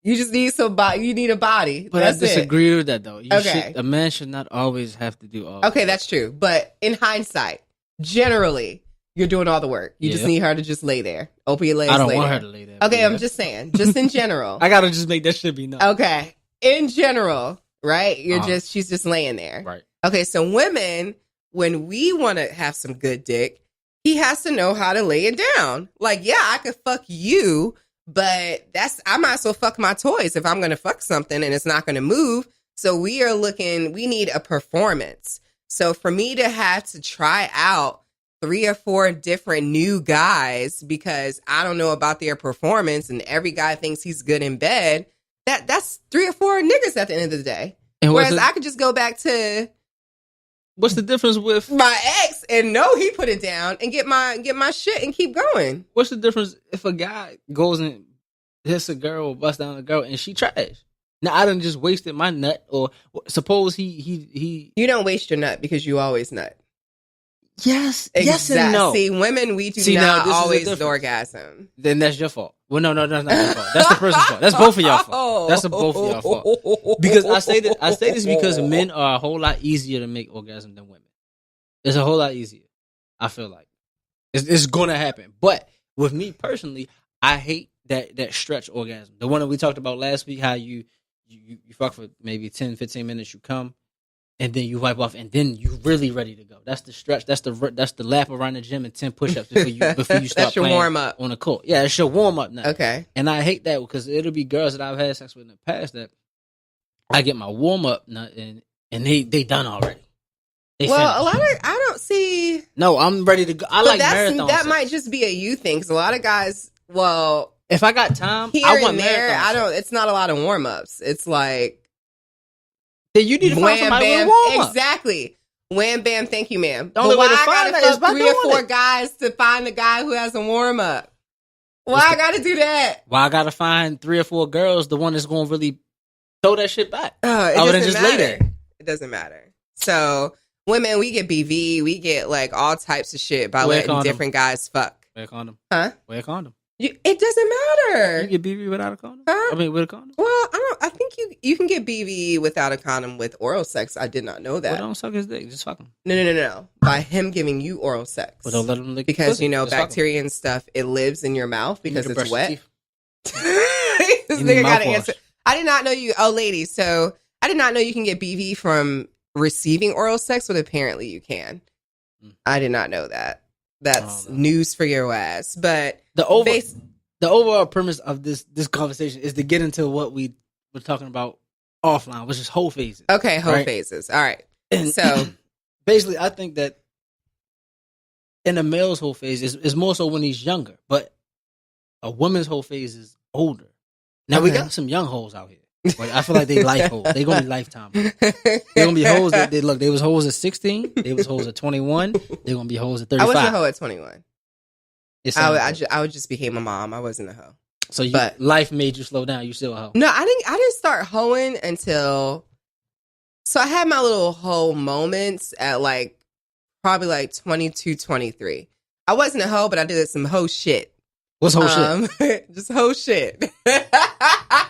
A: You just need you need a body.
B: But I disagree with that, though.
A: Okay.
B: A man should not always have to do all
A: Okay, that's true. But in hindsight, generally, you're doing all the work. You just need her to just lay there. Open your legs.
B: I don't want her to lay there.
A: Okay, I'm just saying. Just in general.
B: I gotta just make that shit be known.
A: Okay. In general, right? She's just laying there.
B: Right.
A: Okay, so women, when we want to have some good dick, he has to know how to lay it down. Like, yeah, I could fuck you, but I might as well fuck my toys if I'm going to fuck something and it's not going to move. So we need a performance. So for me to have to try out 3 or 4 different new guys because I don't know about their performance and every guy thinks he's good in bed, that's 3 or 4 niggas at the end of the day. And whereas I could just go back to...
B: What's the difference with
A: my ex and know he put it down and get my shit and keep going?
B: What's the difference if a guy goes and hits a girl or busts down a girl and she trash? Now I done just wasted my nut, or suppose he.
A: You don't waste your nut because you always nut.
B: Yes,
A: exactly.
B: Yes and no.
A: See, women, we do not always orgasm.
B: Then that's your fault. Well, no, that's not your fault. That's the person's fault. That's both of y'all fault. That's both of y'all fault. Because I say this because men are a whole lot easier to make orgasm than women. It's a whole lot easier. I feel like it's gonna happen. But with me personally, I hate that stretch orgasm. The one that we talked about last week, how you fuck for maybe 10, 15 minutes, you come. And then you wipe off, and then you really ready to go. That's the stretch. That's the lap around the gym and 10 push-ups before you start
A: that's your
B: playing
A: warm up
B: on the court. Yeah, it's your warm up now.
A: Okay.
B: And I hate that because it'll be girls that I've had sex with in the past that I get my warm up and they done already.
A: Finished. A lot of I don't see.
B: No, I'm ready to go. I like marathon.
A: That
B: sex.
A: Might just be a you thing because a lot of guys. Well,
B: if I got time,
A: here
B: I want
A: and there.
B: marathon.
A: I don't. It's not a lot of warm ups. It's like.
B: Then you need to find somebody with a warm-up.
A: Exactly. Wham, bam, thank you, ma'am.
B: The only way to find that is by
A: 3 or 4 guys to find a guy who has a warm-up. Why I gotta do that?
B: Why I gotta find 3 or 4 girls, the one that's gonna really throw that shit back?
A: Other than just lay there. It doesn't matter. So, women, we get BV, we get like all types of shit by letting different guys fuck.
B: Wear a condom.
A: Huh?
B: Wear a condom.
A: It doesn't matter.
B: You get BV without a condom?
A: Huh?
B: I mean, with a condom?
A: Well, I think you can get BV without a condom with oral sex. I did not know that.
B: Well, don't suck his dick. Just fuck him.
A: No. By him giving you oral sex.
B: Well, don't let him lick
A: because, bacteria and stuff, it lives in your mouth because it's wet. This nigga got to answer. I did not know you. Oh, ladies. So, I did not know you can get BV from receiving oral sex, but apparently you can. I did not know that. That's news for your ass. But
B: the overall premise of this conversation is to get into what we were talking about offline, which is hoe phases.
A: Okay, hoe phases. All right.
B: And so basically, I think that in a male's hoe phase is more so when he's younger, but a woman's hoe phase is older. Now we got some young hoes out here. Like, I feel like they life hoes. They gonna be lifetime. They gonna be hoes that they was hoes at 16. They was hoes at 21. They gonna be hoes at 35.
A: I wasn't a hoe at 21. I just became a mom. I wasn't a hoe.
B: So life made you slow down. You still a hoe?
A: No, I didn't start hoeing until. So I had my little hoe moments at probably 22, 23. I wasn't a hoe, but I did some hoe shit.
B: What's hoe shit?
A: Just hoe shit.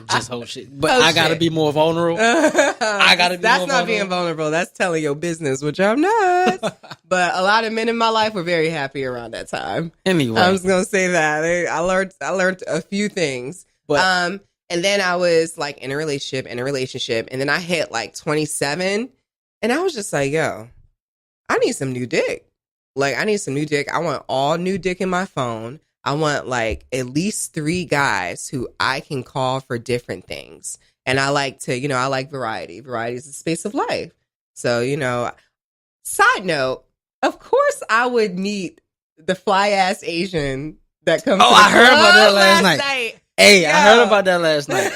B: Just hoe shit. But I gotta be more vulnerable.
A: That's not being vulnerable. That's telling your business, which I'm not. But a lot of men in my life were very happy around that time.
B: Anyway,
A: I was gonna say that I learned a few things.
B: But
A: And then I was like in a relationship, and then I hit like 27, and I was just like, yo, I need some new dick. Like, I need some new dick. I want all new dick in my phone. I want like at least 3 guys who I can call for different things. And I like to, I like variety. Variety is the space of life. So, side note, of course I would meet the fly ass Asian that comes.
B: Oh, I heard about that last night. Hey, I heard about that last night.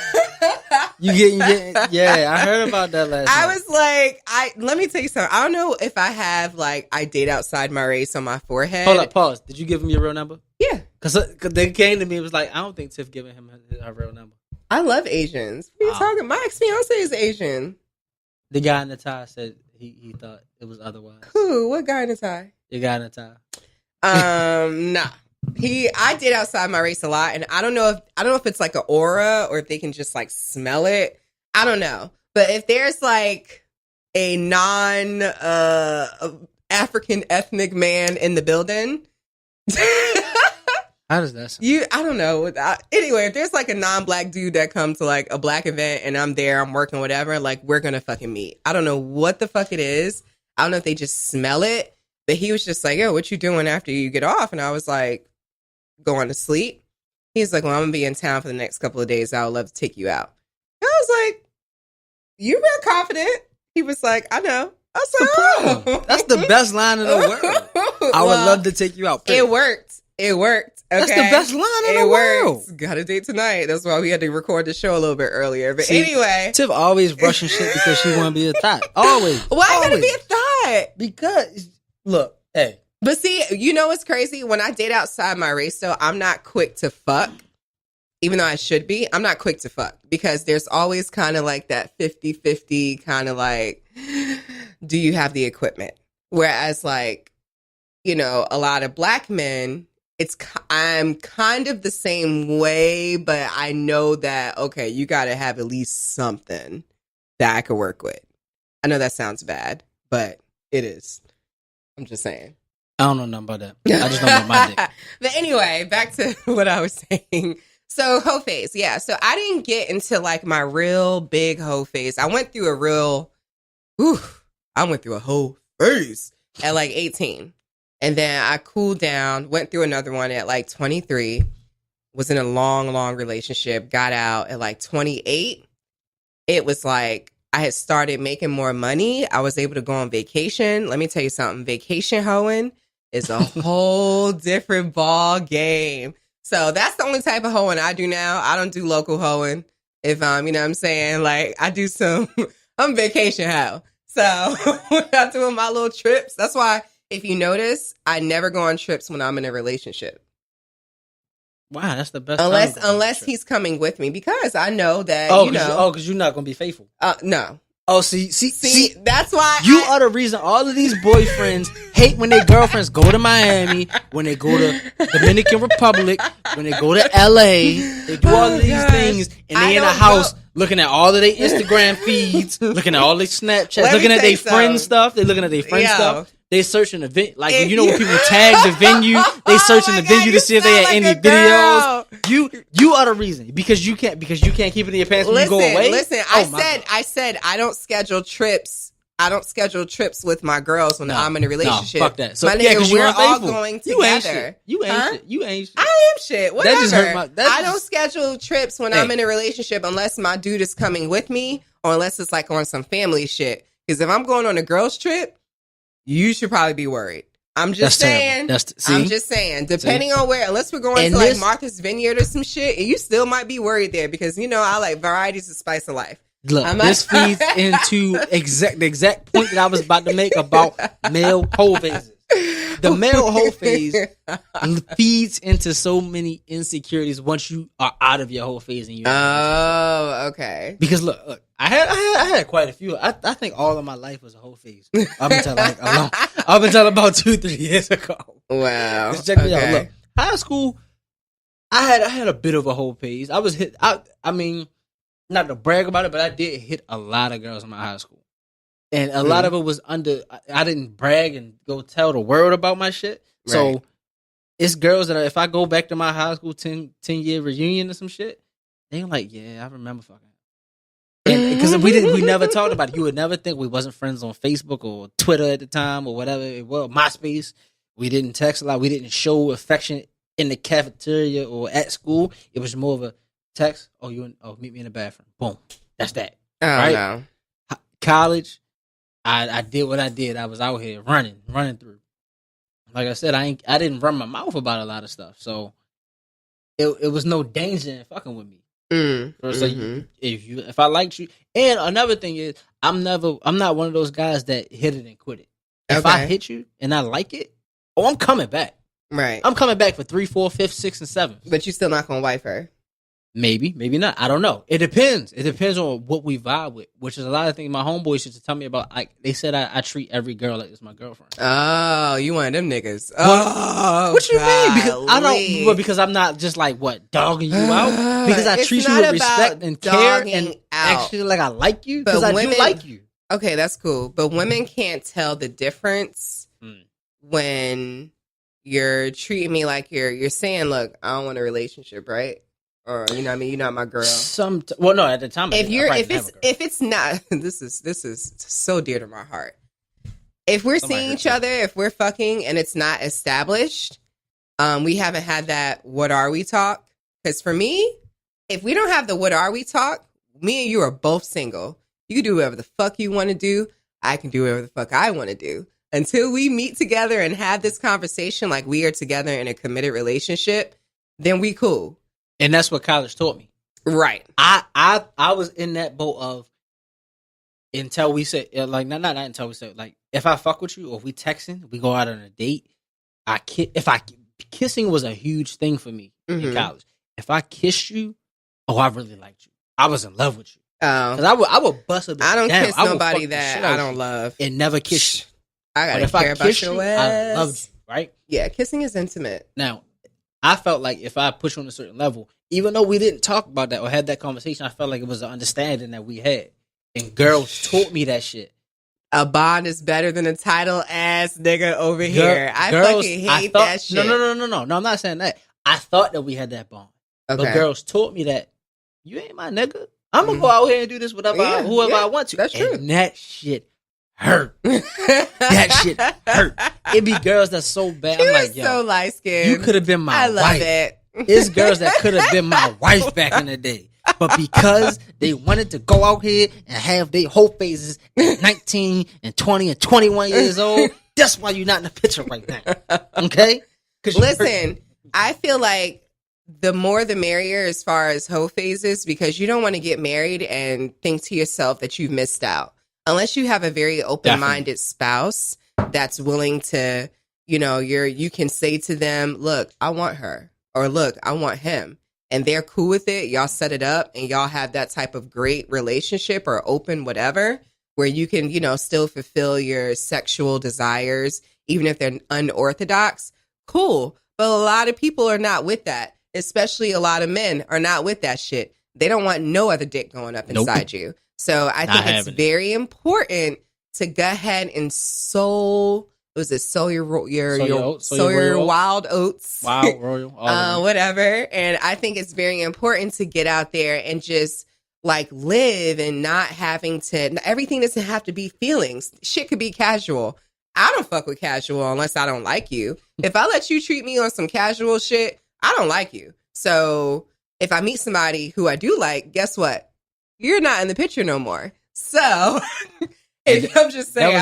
B: Yeah, I heard about that last night.
A: I was like, let me tell you something. I don't know if I have like, I date outside my race on my forehead.
B: Hold up, pause. Did you give him your real number?
A: Yeah.
B: Because they came to me and was like, I don't think Tiff giving him her real number.
A: I love Asians. What are you talking? My ex-fiance is Asian.
B: The guy in the tie said he thought it was otherwise.
A: Who? What guy in the tie?
B: The guy in the tie.
A: Nah. I did outside my race a lot, and I don't know if it's like an aura or if they can just like smell it. I don't know. But if there's like a non African ethnic man in the building,
B: how does that sound?
A: I don't know. Anyway, if there's like a non-black dude that comes to like a black event and I'm there, I'm working, whatever, like we're gonna fucking meet. I don't know what the fuck it is. I don't know if they just smell it. But he was just like, yo, what you doing after you get off? And I was like, going to sleep. He's like, well, I'm gonna be in town for the next couple of days. I would love to take you out. And I was like, you real confident? He was like, I know. I said, oh.
B: That's the best line in the world. I would love to take you out.
A: It worked. Okay?
B: That's the best line in the world.
A: Got a date tonight. That's why we had to record the show a little bit earlier. But anyway.
B: Tiff always rushing shit because she want to be a thought. Always.
A: Why gotta be a thought?
B: Because, look, hey.
A: But see, what's crazy? When I date outside my race, though, I'm not quick to fuck. Even though I should be, I'm not quick to fuck. Because there's always kind of like that 50-50 kind of like, do you have the equipment? Whereas like, a lot of black men, I'm kind of the same way, but I know that, okay, you got to have at least something that I could work with. I know that sounds bad, but it is. I'm just saying.
B: I don't know nothing about that. I just know about my dick.
A: But anyway, back to what I was saying. So, hoe phase. Yeah. So, I didn't get into like my real big hoe phase. I went through a hoe phase at like 18. And then I cooled down, went through another one at like 23, was in a long, long relationship, got out at like 28. It was like, I had started making more money. I was able to go on vacation. Let me tell you something. Vacation hoeing is a whole different ball game. So that's the only type of hoeing I do now. I don't do local hoeing. If you know what I'm saying? Like I do I'm vacation hoe. So when I'm doing my little trips, that's why if you notice, I never go on trips when I'm in a relationship.
B: Wow, that's the best.
A: Unless he's coming with me, because I know that
B: because you're not gonna be faithful.
A: No.
B: Oh, see,
A: that's why
B: you are the reason all of these boyfriends hate when their girlfriends go to Miami, when they go to Dominican Republic, when they go to LA. They do all of these things, and they in a house looking at all of their Instagram feeds, looking at all their Snapchats, looking at their friend stuff. They're looking at their friend stuff. They searching the venue, like when people tag the venue, they searching the venue to see if they had any videos. You are the reason because you can't keep it in your pants when you go away.
A: Listen, I said I don't schedule trips. I don't schedule trips with my girls when I'm in a relationship.
B: No, fuck that. So
A: my nigga, we're all going together.
B: You ain't shit. You ain't shit.
A: I am shit. Whatever.
B: That just hurt
A: I don't schedule trips when I'm in a relationship unless my dude is coming with me or unless it's like on some family shit. Because if I'm going on a girls trip, you should probably be worried. I'm just saying. I'm just saying. Depending on where, unless we're going to like Martha's Vineyard or some shit, you still might be worried there because I like varieties of spice of life.
B: Look, this feeds into the exact point that I was about to make about male hoe phases. The male hoe phase feeds into so many insecurities once you are out of your hoe phase and you.
A: Oh, okay.
B: Because look, I had quite a few. I think all of my life was a hoe phase up until about 2-3 years ago.
A: Wow.
B: Just check me out. Look, high school, I had a bit of a hoe phase. I was hit. I mean, not to brag about it, but I did hit a lot of girls in my high school. And a lot of it was I didn't brag and go tell the world about my shit. Right. So it's girls that if I go back to my high school 10-year reunion or some shit, They were like, yeah, I remember fucking. And because we never talked about it. You would never think we wasn't friends on Facebook or Twitter at the time or whatever it was, MySpace. We didn't text a lot. We didn't show affection in the cafeteria or at school. It was more of a text. Meet me in the bathroom. Boom. That's that.
A: Oh,
B: right?
A: No.
B: College, I did what I did. I was out here running through. Like I said, I didn't run my mouth about a lot of stuff. So it was no danger in fucking with me. So if I liked you, and another thing is, I'm not one of those guys that hit it and quit it. If I hit you and I like it, I'm coming back.
A: Right.
B: I'm coming back for 3, 4, 5, 6, and 7.
A: But you're still not gonna wife her.
B: Maybe not. I don't know. It depends. It depends on what we vibe with, which is a lot of things my homeboys used to tell me about. Like they said, I treat every girl like it's my girlfriend.
A: Oh, you one of them niggas. Oh,
B: what you mean? Because I don't. Because I'm not just like dogging you out. Because I treat you with respect and care and actually like I like you. Because I do like you.
A: Okay, that's cool. But women can't tell the difference when you're treating me like you're saying, "Look, I don't want a relationship," right? Or you know what I mean, you're not my girl.
B: No, at the time
A: if it's not this is so dear to my heart. If we're seeing each other, if we're fucking and it's not established, we haven't had that what are we talk. Because for me, if we don't have the what are we talk, me and you are both single. You can do whatever the fuck you want to do. I can do whatever the fuck I want to do. Until we meet together and have this conversation like we are together in a committed relationship, then we cool.
B: And that's what college taught me.
A: Right.
B: I was in that boat of until we said like not until we said like if I fuck with you or if we texting, we go out on a date. Kissing was a huge thing for me in college. If I kissed you, I really liked you. I was in love with you. Because I would bust a bitch
A: I don't
B: down.
A: kiss nobody that I don't love
B: and never kiss you.
A: I gotta care about your ass.
B: I loved you, right?
A: Yeah, kissing is intimate.
B: Now, I felt like if I push on a certain level, even though we didn't talk about that or had that conversation, I felt like it was an understanding that we had. And girls taught me that shit.
A: A bond is better than a title ass nigga over here. I fucking hate that shit.
B: No, I'm not saying that. I thought that we had that bond. Okay. But girls taught me that you ain't my nigga. I'm going to go out here and do this whoever I want to.
A: That's true.
B: And that shit hurt. That shit hurt. It be girls that's so bad. I'm like, yo,
A: so light skinned.
B: You could have been my wife.
A: I love it.
B: It's girls that could have been my wife back in the day. But because they wanted to go out here and have their whole phases at 19 and 20 and 21 years old, that's why you're not in the picture right now. Okay?
A: Listen, I feel like the more the merrier as far as hoe phases, because you don't want to get married and think to yourself that you've missed out. Unless you have a very open-minded spouse that's willing to, you can say to them, look, I want her, or look, I want him. And they're cool with it. Y'all set it up and y'all have that type of great relationship or open whatever, where you can, still fulfill your sexual desires, even if they're unorthodox. Cool. But a lot of people are not with that. Especially a lot of men are not with that shit. They don't want no other dick going up inside you. So I think it's very important to go ahead and sow your wild oats,
B: wild royal,
A: whatever. And I think it's very important to get out there and just like live and not having to. Everything doesn't have to be feelings. Shit could be casual. I don't fuck with casual unless I don't like you. If I let you treat me on some casual shit, I don't like you. So if I meet somebody who I do like, guess what? You're not in the picture no more. So I'm just saying,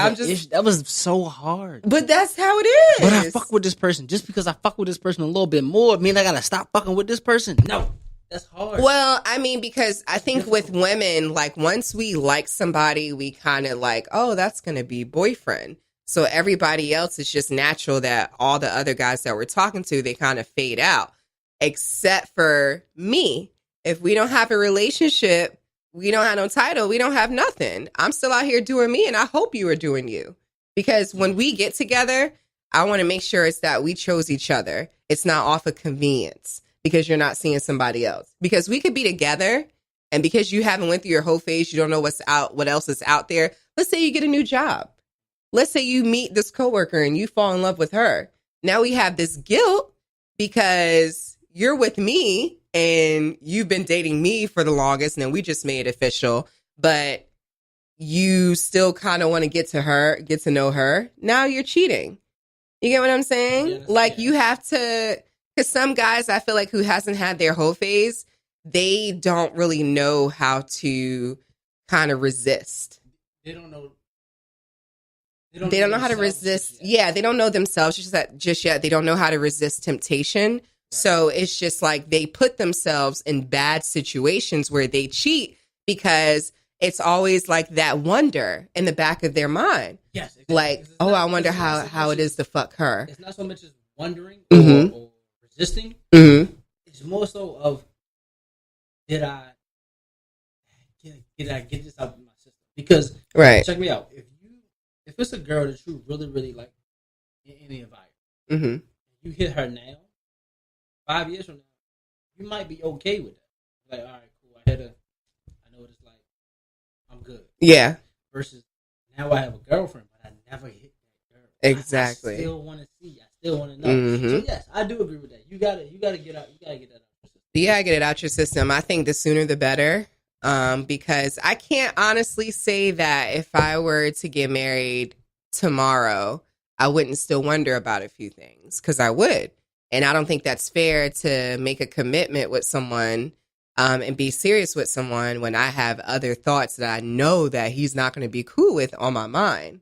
B: that was so hard.
A: But that's how it is.
B: But I fuck with this person. Just because I fuck with this person a little bit more, mean I gotta stop fucking with this person? No. That's hard.
A: Well, I mean, because I think with women, like once we like somebody, we kind of like, oh, that's going to be boyfriend. So everybody else is just natural that all the other guys that we're talking to, they kind of fade out. Except for me. If we don't have a relationship, we don't have no title, we don't have nothing. I'm still out here doing me, and I hope you are doing you. Because when we get together, I want to make sure it's that we chose each other. It's not off of convenience because you're not seeing somebody else. Because we could be together, and because you haven't went through your whole phase, you don't know what else is out there. Let's say you get a new job. Let's say you meet this coworker and you fall in love with her. Now we have this guilt because you're with me and you've been dating me for the longest, and then we just made it official, but you still kind of want to get to know her, now you're cheating. You get what I'm saying?
B: Yeah,
A: like, you have to, because some guys, I feel like, who hasn't had their whole phase, they don't really know how to kind of resist.
B: They don't know.
A: They don't know how to resist. Yeah, they don't know themselves just yet. They don't know how to resist temptation. Right. So it's just like they put themselves in bad situations where they cheat because it's always like that wonder in the back of their mind. Yes. Exactly. Like, I wonder how it is to fuck her.
B: It's not so much as wondering
A: mm-hmm.
B: or resisting.
A: Mm-hmm.
B: It's more so of, did I get this out of my system? Because,
A: right.
B: Check me out. If it's a girl that you really, really like in any environment,
A: mm-hmm.
B: you hit her now, 5 years from now, you might be okay with that. Like, all right, cool. I know what it's like. I'm good.
A: Yeah.
B: Versus now I have a girlfriend, but I never hit that girl.
A: Exactly.
B: I still want to see. I still want to know.
A: Mm-hmm.
B: So yes, I do agree with that. You gotta get out. You gotta get that out.
A: You gotta get it out your system. I think the sooner the better. Because I can't honestly say that if I were to get married tomorrow, I wouldn't still wonder about a few things, because I would. And I don't think that's fair to make a commitment with someone and be serious with someone when I have other thoughts that I know that he's not going to be cool with on my mind.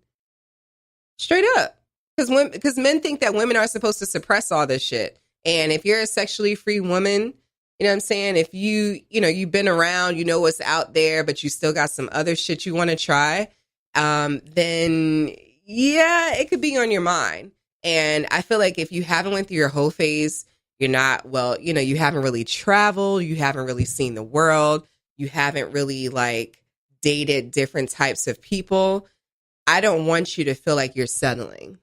A: Straight up. Because men think that women are supposed to suppress all this shit. And if you're a sexually free woman, you know what I'm saying? If you've been around, you know what's out there, but you still got some other shit you want to try, then yeah, it could be on your mind. And I feel like if you haven't went through your whole phase, you're not, you haven't really traveled, you haven't really seen the world, you haven't really like dated different types of people. I don't want you to feel like you're settling.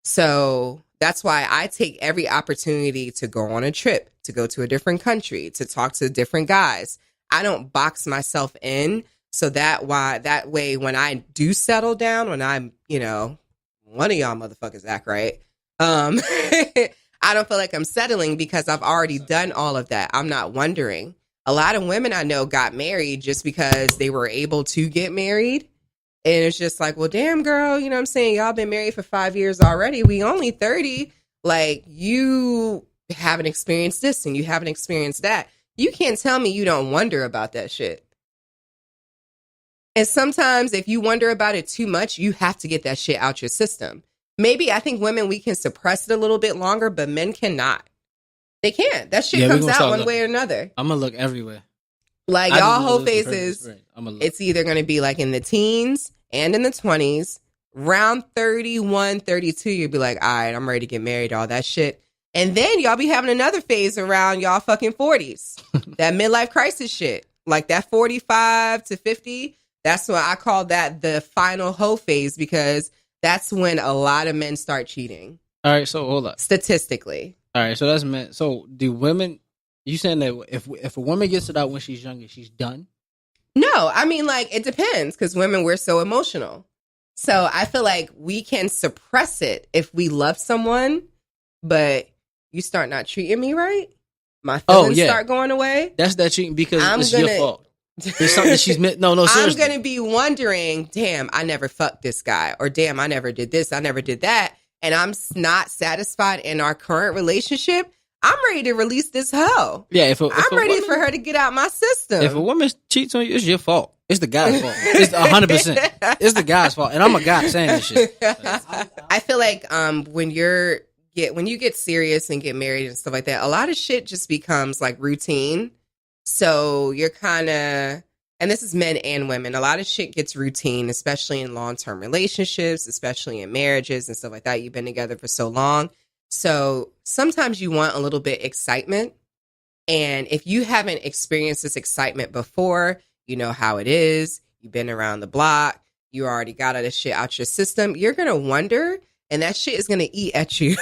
A: So that's why I take every opportunity to go on a trip, to go to a different country, to talk to different guys. I don't box myself in, so that way when I do settle down, when I'm, one of y'all motherfuckers act right, I don't feel like I'm settling because I've already done all of that. I'm not wondering. A lot of women I know got married just because they were able to get married. And it's just like, well, damn, girl, you know what I'm saying? Y'all been married for 5 years already. We only 30. Like, you haven't experienced this and you haven't experienced that. You can't tell me you don't wonder about that shit. And sometimes if you wonder about it too much, you have to get that shit out your system. Maybe I think women, we can suppress it a little bit longer, but men cannot. They can't. That shit comes out one way or another.
B: I'm going to look everywhere.
A: Like, y'all whole phases, it's either going to be like in the teens and in the 20s. Round 31, 32, you'll be like, all right, I'm ready to get married, all that shit. And then y'all be having another phase around y'all fucking 40s. That midlife crisis shit. Like that 45 to 50. That's what I call that the final hoe phase, because that's when a lot of men start cheating.
B: All right, so hold up.
A: Statistically.
B: All right, so that's men. So do women, you saying that if a woman gets it out when she's younger, she's done?
A: No, I mean, like, it depends, because women, we're so emotional. So I feel like we can suppress it if we love someone, but you start not treating me right, my feelings start going away.
B: That's that cheating, because it's your fault. There's something she's meant. No, seriously.
A: I'm going to be wondering, damn, I never fucked this guy, or damn, I never did this, I never did that, and I'm not satisfied in our current relationship. I'm ready to release this hoe. Yeah, I'm ready for her to get out my system.
B: If a woman cheats on you, it's your fault. It's the guy's fault. It's 100%. It's the guy's fault, and I'm a guy saying this shit.
A: I feel like when you get serious and get married and stuff like that, a lot of shit just becomes like routine. So you're kind of, and this is men and women, a lot of shit gets routine, especially in long-term relationships, especially in marriages and stuff like that. You've been together for so long. So sometimes you want a little bit excitement. And if you haven't experienced this excitement before, you know how it is. You've been around the block. You already got all this shit out your system. You're going to wonder, and that shit is going to eat at you.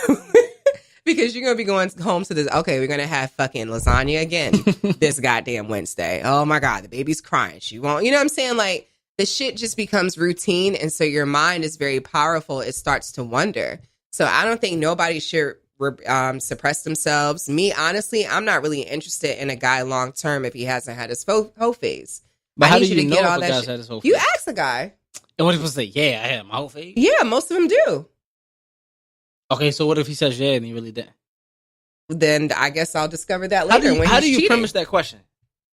A: Because you're going to be going home to this, okay, we're going to have fucking lasagna again this goddamn Wednesday. Oh my God, the baby's crying. She won't, you know what I'm saying? Like, the shit just becomes routine. And so your mind is very powerful. It starts to wonder. So I don't think nobody should suppress themselves. Me, honestly, I'm not really interested in a guy long term if he hasn't had his hoe phase.
B: But
A: I
B: how
A: need
B: do
A: you
B: you
A: to
B: know
A: get
B: if
A: all
B: a
A: that
B: guy's
A: shit.
B: had his whole
A: You
B: phase?
A: ask a guy.
B: And what if he say, yeah, I had my whole phase?
A: Yeah, most of them do.
B: Okay, so what if he says yeah and he really didn't?
A: Then I guess I'll discover that later.
B: How do
A: he's
B: you
A: cheating.
B: premise that question?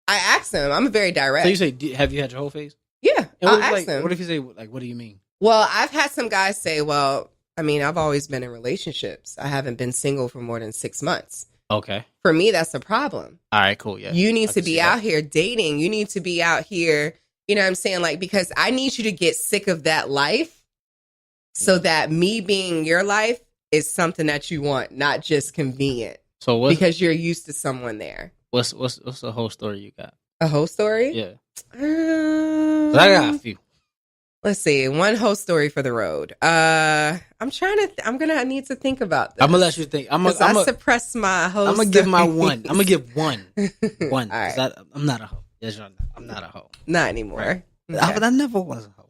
A: I ask him. I'm very direct.
B: So you say, have you had your whole phase?
A: Yeah,
B: And
A: I'll
B: what if,
A: ask
B: like,
A: him.
B: what if you say, like, what do you mean?
A: Well, I've had some guys say, well, I mean, I've always been in relationships. I haven't been single for more than 6 months.
B: Okay.
A: For me, that's a problem.
B: All right, cool. Yeah.
A: You need
B: I
A: to
B: can see
A: be
B: that.
A: out here dating. You need to be out here, you know what I'm saying? Like, because I need you to get sick of that life so that me being your life is something that you want, not just convenient.
B: So
A: because you're used to someone there.
B: What's the whole story you got?
A: A whole story?
B: Yeah. 'Cause I got a few.
A: Let's see. One whole story for the road. I'm gonna need to think about this.
B: I'm gonna let you think.
A: I suppress my whole.
B: I'm gonna give my one. I'm gonna give one. One.
A: All right.
B: I'm not a hoe. Yes, I'm not a hoe.
A: Not anymore.
B: Right.
A: Okay.
B: But I never was a hoe.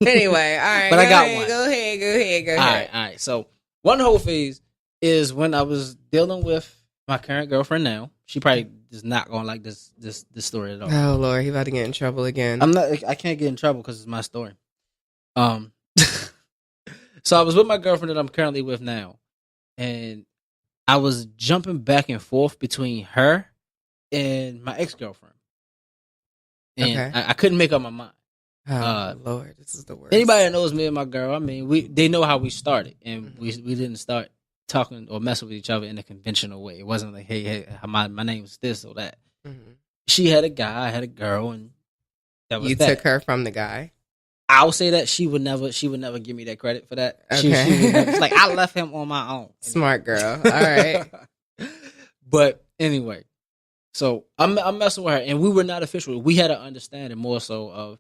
A: Anyway, all right.
B: But I got one.
A: Go ahead.
B: All right. So one whole phase is when I was dealing with my current girlfriend. Now she probably is not gonna like this story at all.
A: Oh Lord, he about to get in trouble again.
B: I can't get in trouble because it's my story. So I was with my girlfriend that I'm currently with now, and I was jumping back and forth between her and my ex-girlfriend, and
A: Okay.
B: I couldn't make up my mind.
A: Oh Lord, this is the worst.
B: Anybody that knows me and my girl, I mean, they know how we started, and we didn't start talking or messing with each other in a conventional way. It wasn't like, hey, my name's this or that.
A: Mm-hmm.
B: She had a guy, I had a girl, and that was
A: You
B: that.
A: took her from the guy.
B: I'll say that she would never give me that credit for that.
A: Okay.
B: She would never, it's like I left him on my own.
A: Smart girl. All right.
B: But anyway, so I'm messing with her, and we were not official. We had an understanding more so of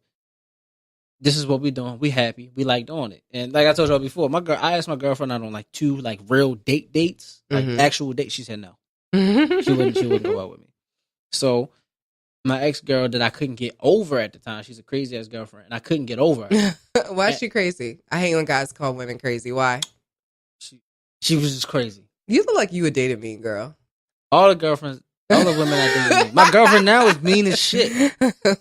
B: this is what we doing. We happy. We like doing it. And like I told y'all before, I asked my girlfriend out on like 2 like real dates, like actual dates. She said no. She wouldn't go out with me. So my ex-girl that I couldn't get over at the time, she's a crazy ass girlfriend, and I couldn't get over her.
A: Why is she crazy? I hate when guys call women crazy. Why?
B: She was just crazy.
A: You look like you would date a mean girl.
B: All the women I dated. My girlfriend now is mean as shit.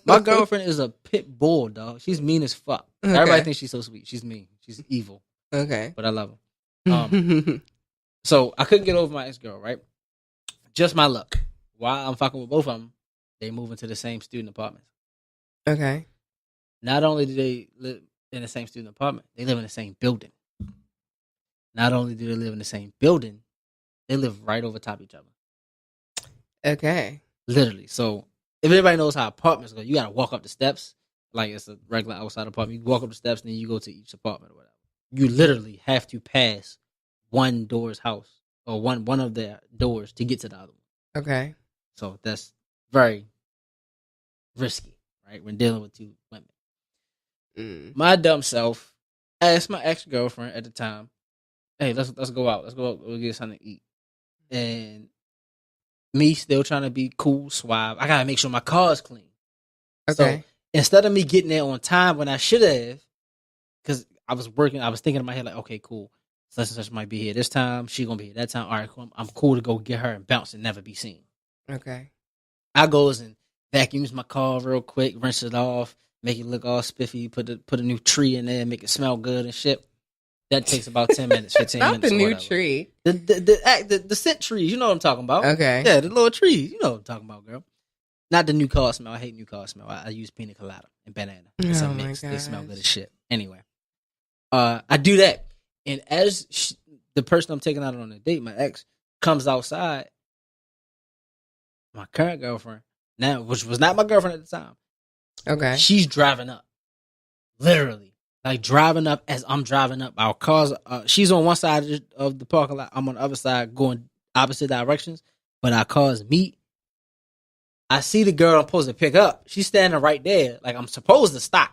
B: My girlfriend is a pit bull, dog. She's mean as fuck.
A: Okay.
B: Everybody thinks she's so sweet. She's mean. She's evil.
A: Okay.
B: But I love her. So I couldn't get over my ex-girl, right? Just my luck. While I'm fucking with both of them, they move into the same student apartment.
A: Okay.
B: Not only do they live in the same student apartment, they live in the same building. Not only do they live in the same building, they live right over top of each other.
A: Okay.
B: Literally. So if anybody knows how apartments go, you gotta walk up the steps. Like it's a regular outside apartment. You walk up the steps and then you go to each apartment or whatever. You literally have to pass one door's house or one of their doors to get to the other one.
A: Okay.
B: So that's very risky, right? When dealing with 2 women. My dumb self asked my ex-girlfriend at the time, hey, let's go out. Let's go out. We'll get something to eat. And me still trying to be cool, suave. I gotta make sure my car's clean.
A: Okay.
B: So instead of me getting there on time when I should have, because I was thinking in my head like, okay, cool. Such and such might be here this time. She gonna be here that time. All right, cool. I'm cool to go get her and bounce and never be seen.
A: Okay.
B: I goes and vacuums my car real quick, rinse it off, make it look all spiffy, put a new tree in there, make it smell good and shit. That takes about 10 minutes, 15
A: Not
B: minutes.
A: the new
B: whatever.
A: tree.
B: The scent trees, you know what I'm talking about.
A: Okay.
B: Yeah, the little trees, you know what I'm talking about, girl. Not the new car smell. I hate new car smell. I use pina colada and banana. It's a mix. They smell good as shit. Anyway, I do that, and as the person I'm taking out on a date, my ex, comes outside, my current girlfriend now, which was not my girlfriend at the time.
A: Okay.
B: She's driving up, literally. Like driving up as I'm driving up. Our cars, she's on one side of the parking lot. I'm on the other side going opposite directions. But our cars meet. I see the girl I'm supposed to pick up. She's standing right there. Like I'm supposed to stop.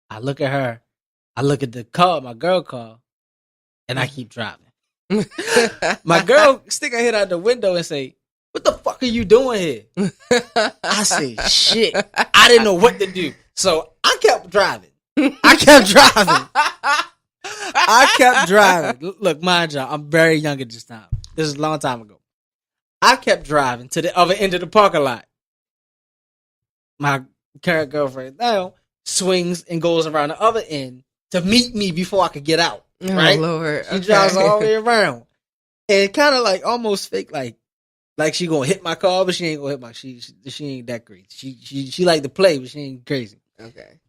B: I look at her. I look at the car, my girl car. And I keep driving. My girl stick her head out the window and say, what the fuck are you doing here? I said, shit. I didn't know what to do. So I kept driving. I kept driving. I kept driving. Look, mind you, I'm very young at this time. This is a long time ago. I kept driving to the other end of the parking lot. My current girlfriend now swings and goes around the other end to meet me before I could get out. Right?
A: Oh, Lord.
B: She drives all the way around. And kind of like almost fake like she gonna hit my car, but she ain't gonna hit my she ain't that crazy. She like to play, but she ain't crazy.
A: Okay.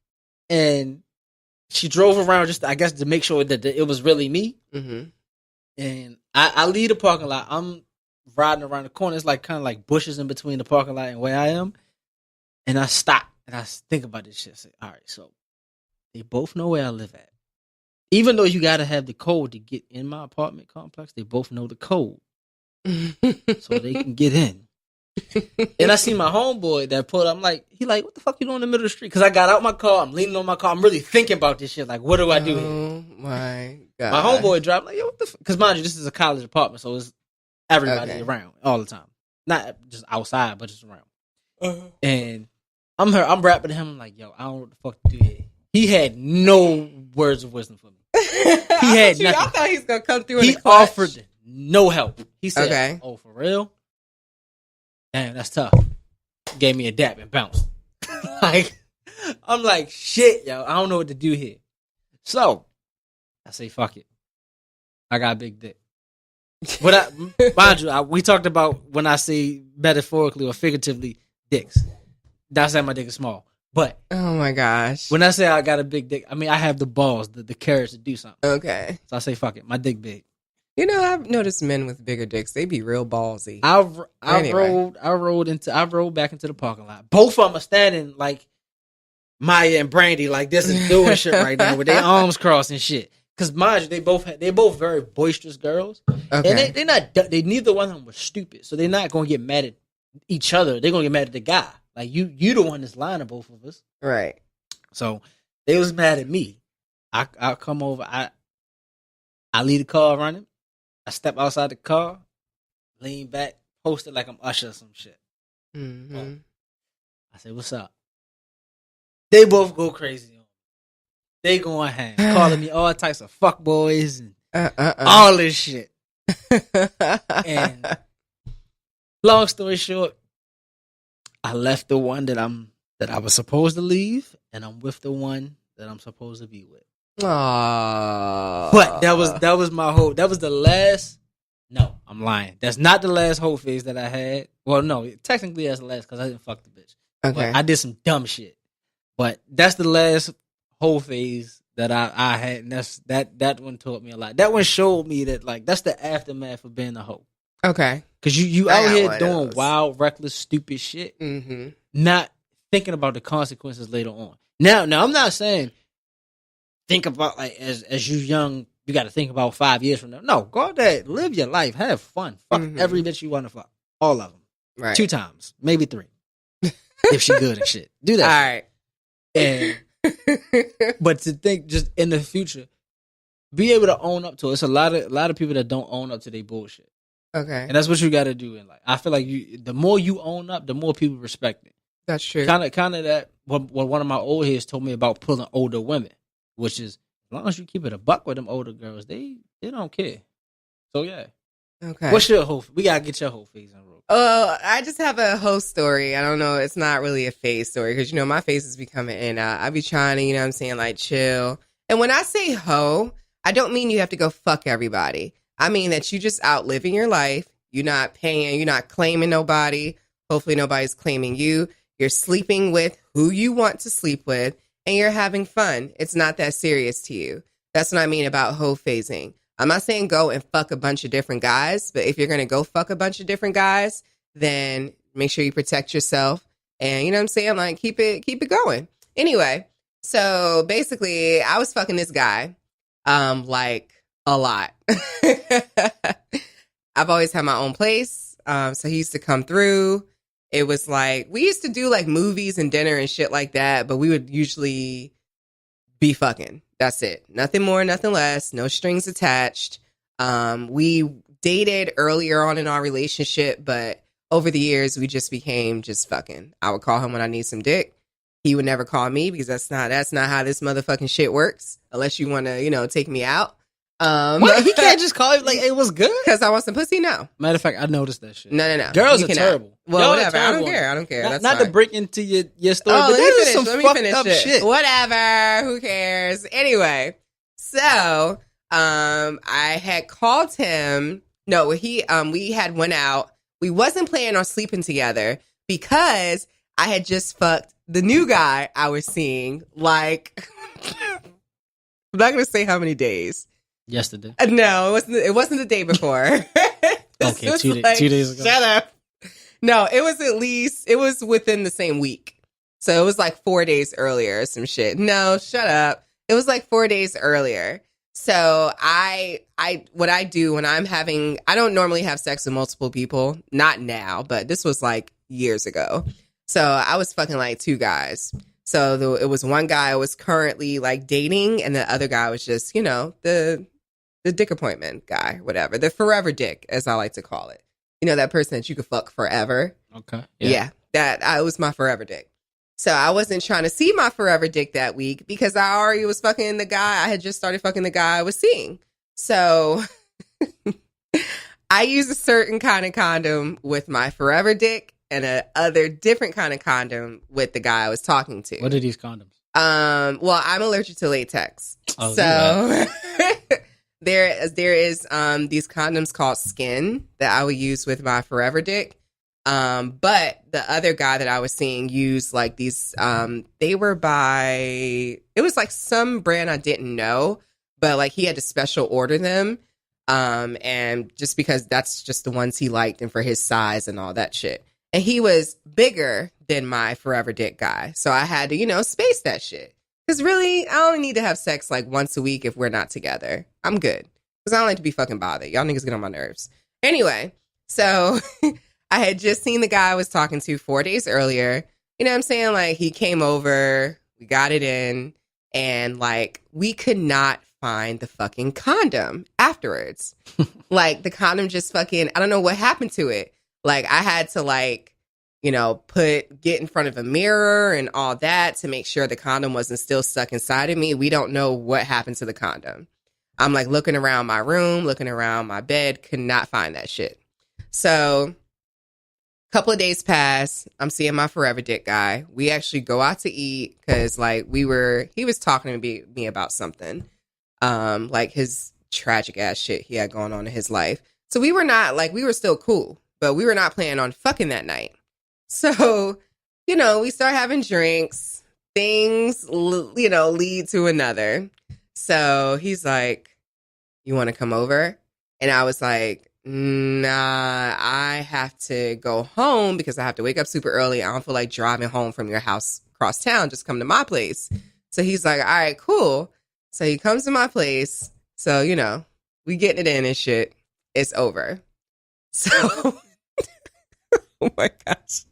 B: And she drove around just I guess to make sure that it was really me.
A: Mm-hmm.
B: And I leave the parking lot. I'm riding around the corner. It's like kind of like bushes in between the parking lot and where I am. And I stop and I think about this shit. I say, all right, so they both know where I live at. Even though you got to have the code to get in my apartment complex, they both know the code. So they can get in. And I see my homeboy that pulled up. I'm like, what the fuck you doing in the middle of the street? Because I got out my car. I'm leaning on my car. I'm really thinking about this shit. Like, what do I do here?
A: Oh, my God.
B: My homeboy dropped like, yo, what the fuck? Because mind you, this is a college apartment, so it's everybody around all the time. Not just outside, but just around. Uh-huh. And I'm rapping to him. I'm like, yo, I don't know what the fuck to do here. He had no words of wisdom for me. He had nothing.
A: I thought he was going to come through.
B: He offered no help. He said,
A: okay.
B: Oh, for real? Damn, that's tough. Gave me a dap and bounced. I'm like, shit, yo. I don't know what to do here. So, I say, fuck it. I got a big dick. But mind you, we talked about when I say metaphorically or figuratively dicks. That's that my dick is small. But
A: oh my gosh,
B: when I say I got a big dick, I mean I have the balls, the courage to do something.
A: Okay.
B: So I say, fuck it, my dick big.
A: You know, I've noticed men with bigger dicks, they be real ballsy.
B: I rolled back into the parking lot. Both of them are standing like Maya and Brandy, like this is doing shit right now with their arms crossed and shit. Because mind you, they both very boisterous girls,
A: okay.
B: and they neither one of them was stupid, so they're not gonna get mad at each other. They're gonna get mad at the guy. Like you the one that's lying to both of us,
A: right?
B: So they was mad at me. I come over. I leave the car running. I step outside the car, lean back, post it like I'm Usher or some shit.
A: Mm-hmm.
B: I say, "What's up?" They both go crazy. They going ham, calling me all types of fuck boys and all this shit. And long story short, I left the one that I was supposed to leave, and I'm with the one that I'm supposed to be with.
A: Aww.
B: But that was my whole. That was the last. No, I'm lying. That's not the last whole phase that I had. Well, no, technically that's the last because I didn't fuck the bitch.
A: Okay,
B: but I did some dumb shit. But that's the last whole phase that I had, and that one taught me a lot. That one showed me that like that's the aftermath of being a hoe.
A: Okay.
B: Because you out here doing wild, reckless, stupid shit, not thinking about the consequences later on. Now I'm not saying think about like as you young, you got to think about 5 years from now. No, go out there, live your life, have fun, fuck every bitch you want to fuck, all of them,
A: right?
B: 2 times, maybe 3, if she good and shit. Do that,
A: all right.
B: And but to think just in the future, be able to own up to it. It's a lot of people that don't own up to their bullshit.
A: Okay.
B: And that's what you got to do in life. I feel like the more you own up, the more people respect it.
A: That's true.
B: Kind of that what one of my old heads told me about pulling older women, which is as long as you keep it a buck with them older girls, they don't care. So yeah.
A: Okay.
B: What's your whole? We gotta get your whole phase in real.
A: I just have a whole story. I don't know. It's not really a phase story because my face is becoming in. I be trying to, what I'm saying, like chill. And when I say hoe, I don't mean you have to go fuck everybody. I mean that you just out living your life. You're not paying. You're not claiming nobody. Hopefully nobody's claiming you. You're sleeping with who you want to sleep with, and you're having fun. It's not that serious to you. That's what I mean about hoe phasing. I'm not saying go and fuck a bunch of different guys, but if you're going to go fuck a bunch of different guys, then make sure you protect yourself. And you know what I'm saying? Like, keep it going. Anyway, so basically, I was fucking this guy, like a lot. I've always had my own place. So he used to come through. It was like, we used to do like movies and dinner and shit like that, but we would usually be fucking. That's it. Nothing more, nothing less. No strings attached. We dated earlier on in our relationship, but over the years, we just became just fucking. I would call him when I need some dick. He would never call me because that's not how this motherfucking shit works. Unless you want to, take me out.
B: What? He can't just call you like, "Hey, what's good?"
A: Because I want some pussy. No.
B: Matter of fact, I noticed that shit.
A: No.
B: Girls
A: You
B: are
A: cannot.
B: terrible.
A: Well,
B: Y'all are
A: whatever.
B: terrible.
A: I don't care. That's
B: Not
A: fine.
B: to break into your story,
A: Oh,
B: but that is some
A: let me
B: fucked
A: finish
B: up
A: it.
B: shit.
A: Whatever. Who cares? Anyway, so I had called him. No, we had went out. We wasn't planning on sleeping together because I had just fucked the new guy I was seeing. Like, I'm not gonna say how many days.
B: Yesterday.
A: No, it wasn't the day before.
B: Okay, 2 days ago.
A: Shut up. No, it was within the same week. So it was like 4 days earlier or some shit. No, shut up. It was like 4 days earlier. So what I do when I don't normally have sex with multiple people. Not now, but this was like years ago. So I was fucking like 2 guys. So it was one guy I was currently like dating, and the other guy was just, the dick appointment guy, whatever. The forever dick, as I like to call it. That person that you could fuck forever.
B: Okay.
A: Yeah, that was my forever dick. So I wasn't trying to see my forever dick that week because I already was fucking the guy. I had just started fucking the guy I was seeing. So I use a certain kind of condom with my forever dick and a other different kind of condom with the guy I was talking to.
B: What are these condoms?
A: Well, I'm allergic to latex.
B: Oh,
A: so there is these condoms called Skin that I would use with my forever dick. But the other guy that I was seeing used like these, they were it was like some brand I didn't know, but like he had to special order them. And just because that's just the ones he liked and for his size and all that shit. And he was bigger than my forever dick guy. So I had to, space that shit. Because really, I only need to have sex like once a week if we're not together. I'm good. Because I don't like to be fucking bothered. Y'all niggas get on my nerves. Anyway, so I had just seen the guy I was talking to 4 days earlier. You know what I'm saying? Like, he came over, we got it in, and like, we could not find the fucking condom afterwards. Like, the condom just fucking, I don't know what happened to it. Like, I had to like, get in front of a mirror and all that to make sure the condom wasn't still stuck inside of me. We don't know what happened to the condom. I'm like looking around my room, looking around my bed, could not find that shit. So a couple of days pass. I'm seeing my forever dick guy. We actually go out to eat because like he was talking to me about something, like his tragic ass shit he had going on in his life. So we were still cool, but we were not planning on fucking that night. So, we start having drinks, things, lead to another. So he's like, "You want to come over?" And I was like, "Nah, I have to go home because I have to wake up super early. I don't feel like driving home from your house across town. Just come to my place." So he's like, "All right, cool." So he comes to my place. So, we getting it in and shit. It's over. So, oh my gosh.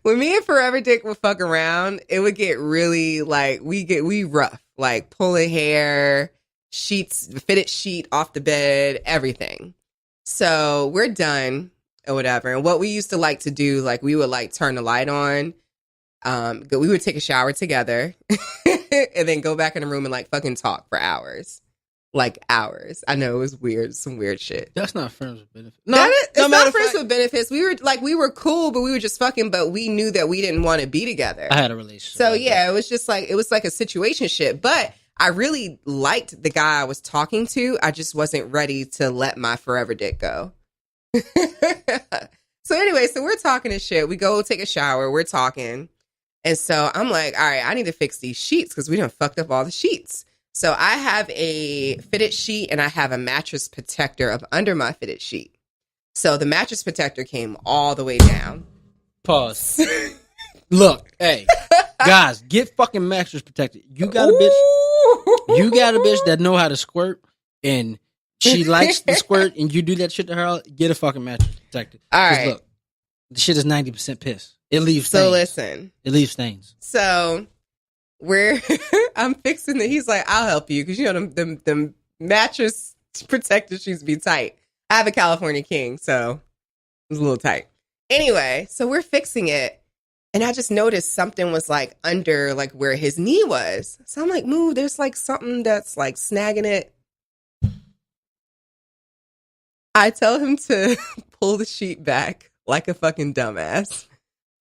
A: When me and Forever Dick would fuck around, it would get really like we rough, like pulling hair, fitted sheet off the bed, everything. So we're done or whatever. And what we used to like to do, like we would like turn the light on. We would take a shower together and then go back in the room and like fucking talk for hours. Like hours. I know it was weird, some weird shit.
B: That's not friends with benefits.
A: It's not friends with benefits. We were cool, but we were just fucking. But we knew that we didn't want to be together.
B: I had a relationship.
A: So yeah, it was just like a situation shit. But I really liked the guy I was talking to. I just wasn't ready to let my forever dick go. So anyway, so we're talking and shit. We go take a shower. We're talking, and so I'm like, all right, I need to fix these sheets because we done fucked up all the sheets. So I have a fitted sheet and I have a mattress protector up under my fitted sheet. So the mattress protector came all the way down.
B: Pause. Look, hey, guys, get fucking mattress protector. You got a bitch that know how to squirt and she likes the squirt and you do that shit to her, get a fucking mattress protector.
A: All right.
B: Look, the shit is 90% piss. It leaves stains.
A: So listen.
B: It leaves stains.
A: So I'm fixing it. He's like, "I'll help you." Because, them mattress protector sheets be tight. I have a California king, so it was a little tight. Anyway, so we're fixing it. And I just noticed something was like under like where his knee was. So I'm like, move, there's like something that's like snagging it. I tell him to pull the sheet back like a fucking dumbass.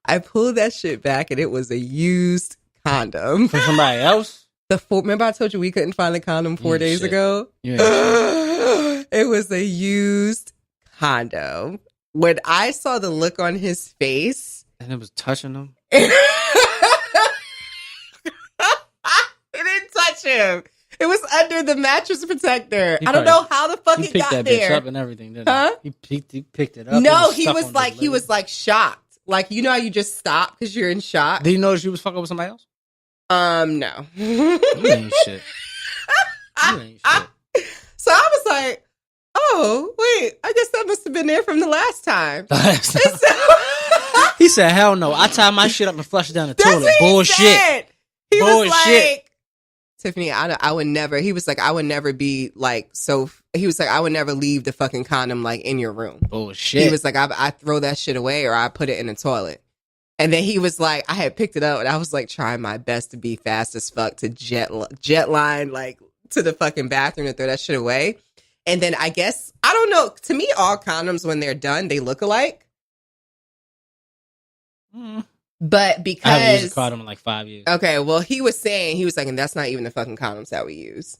A: I pulled that shit back and it was a used condom.
B: For somebody else?
A: Remember I told you we couldn't find a condom 4 days ago?
B: Yeah.
A: It was a used condom. When I saw the look on his face.
B: And it was touching him?
A: It didn't touch him. It was under the mattress protector. I don't know how the fuck it got there. He picked that bitch
B: up and everything, didn't he? He picked it up.
A: No, he was like shocked. Like, you know how you just stop because you're in shock?
B: Did you notice you was fucking with somebody else?
A: No.
B: You ain't shit. You ain't shit.
A: So I was like, oh, wait, I guess that must have been there from the last time.
B: He said, hell no. I tied my shit up and flushed it down the toilet. Bullshit.
A: He was like, Tiffany, I would never, he was like, I would never be like, so, he was like, I would never leave the fucking condom like in your room.
B: Bullshit.
A: He was like, I throw that shit away or I put it in the toilet. And then he was like, I had picked it up and I was like trying my best to be fast as fuck to jet line like to the fucking bathroom and throw that shit away. And then I guess, I don't know, to me, all condoms when they're done, they look alike. But because
B: I haven't used a condom in like 5 years.
A: Okay, well, he was like, and that's not even the fucking condoms that we use.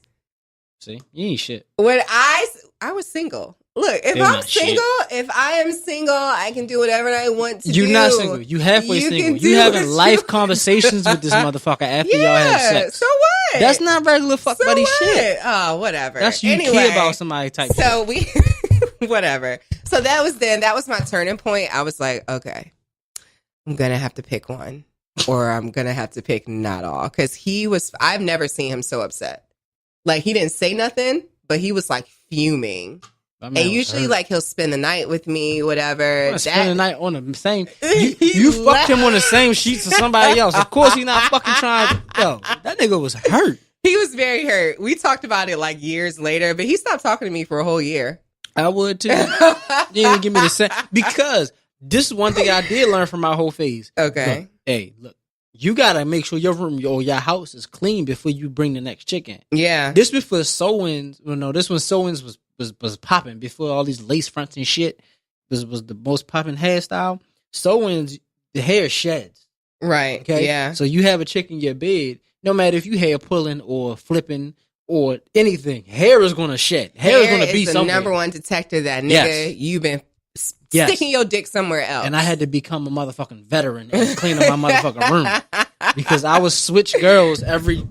B: See, you ain't shit.
A: When I was single. Look, if I'm single, if I am single, I can do whatever I want to do.
B: You're not single. You halfway single. You having life conversations with this motherfucker after y'all have sex.
A: So what?
B: That's not regular fuck buddy shit.
A: Oh, whatever.
B: That's you care about somebody type.
A: So whatever. So that was my turning point. I was like, okay, I'm going to have to pick one or I'm going to have to pick not all. Because I've never seen him so upset. Like, he didn't say nothing, but he was like fuming. And usually, like, he'll spend the night with me, whatever.
B: Spend the night on the same. You fucked him on the same sheets as somebody else. Of course, he's not fucking trying. Yo, that nigga was hurt.
A: He was very hurt. We talked about it like years later, but he stopped talking to me for a whole year.
B: I would too. You didn't give me the same. Because this is one thing I did learn from my whole phase.
A: Okay.
B: Look, hey, look. You gotta make sure your room or your house is clean before you bring the next chick in.
A: Yeah.
B: This before sewings. Well, no, this when sewings was popping before all these lace fronts and shit. This was the most popping hairstyle. Sewings, the hair sheds.
A: Right.
B: Okay.
A: Yeah.
B: So you have a chick in your bed. No matter if you hair pulling or flipping or anything, hair is gonna shed. Hair is gonna be somewhere.
A: The number one detector that nigga you've been sticking your dick somewhere else.
B: And I had to become a motherfucking veteran and clean up my motherfucking room because I would switch girls every.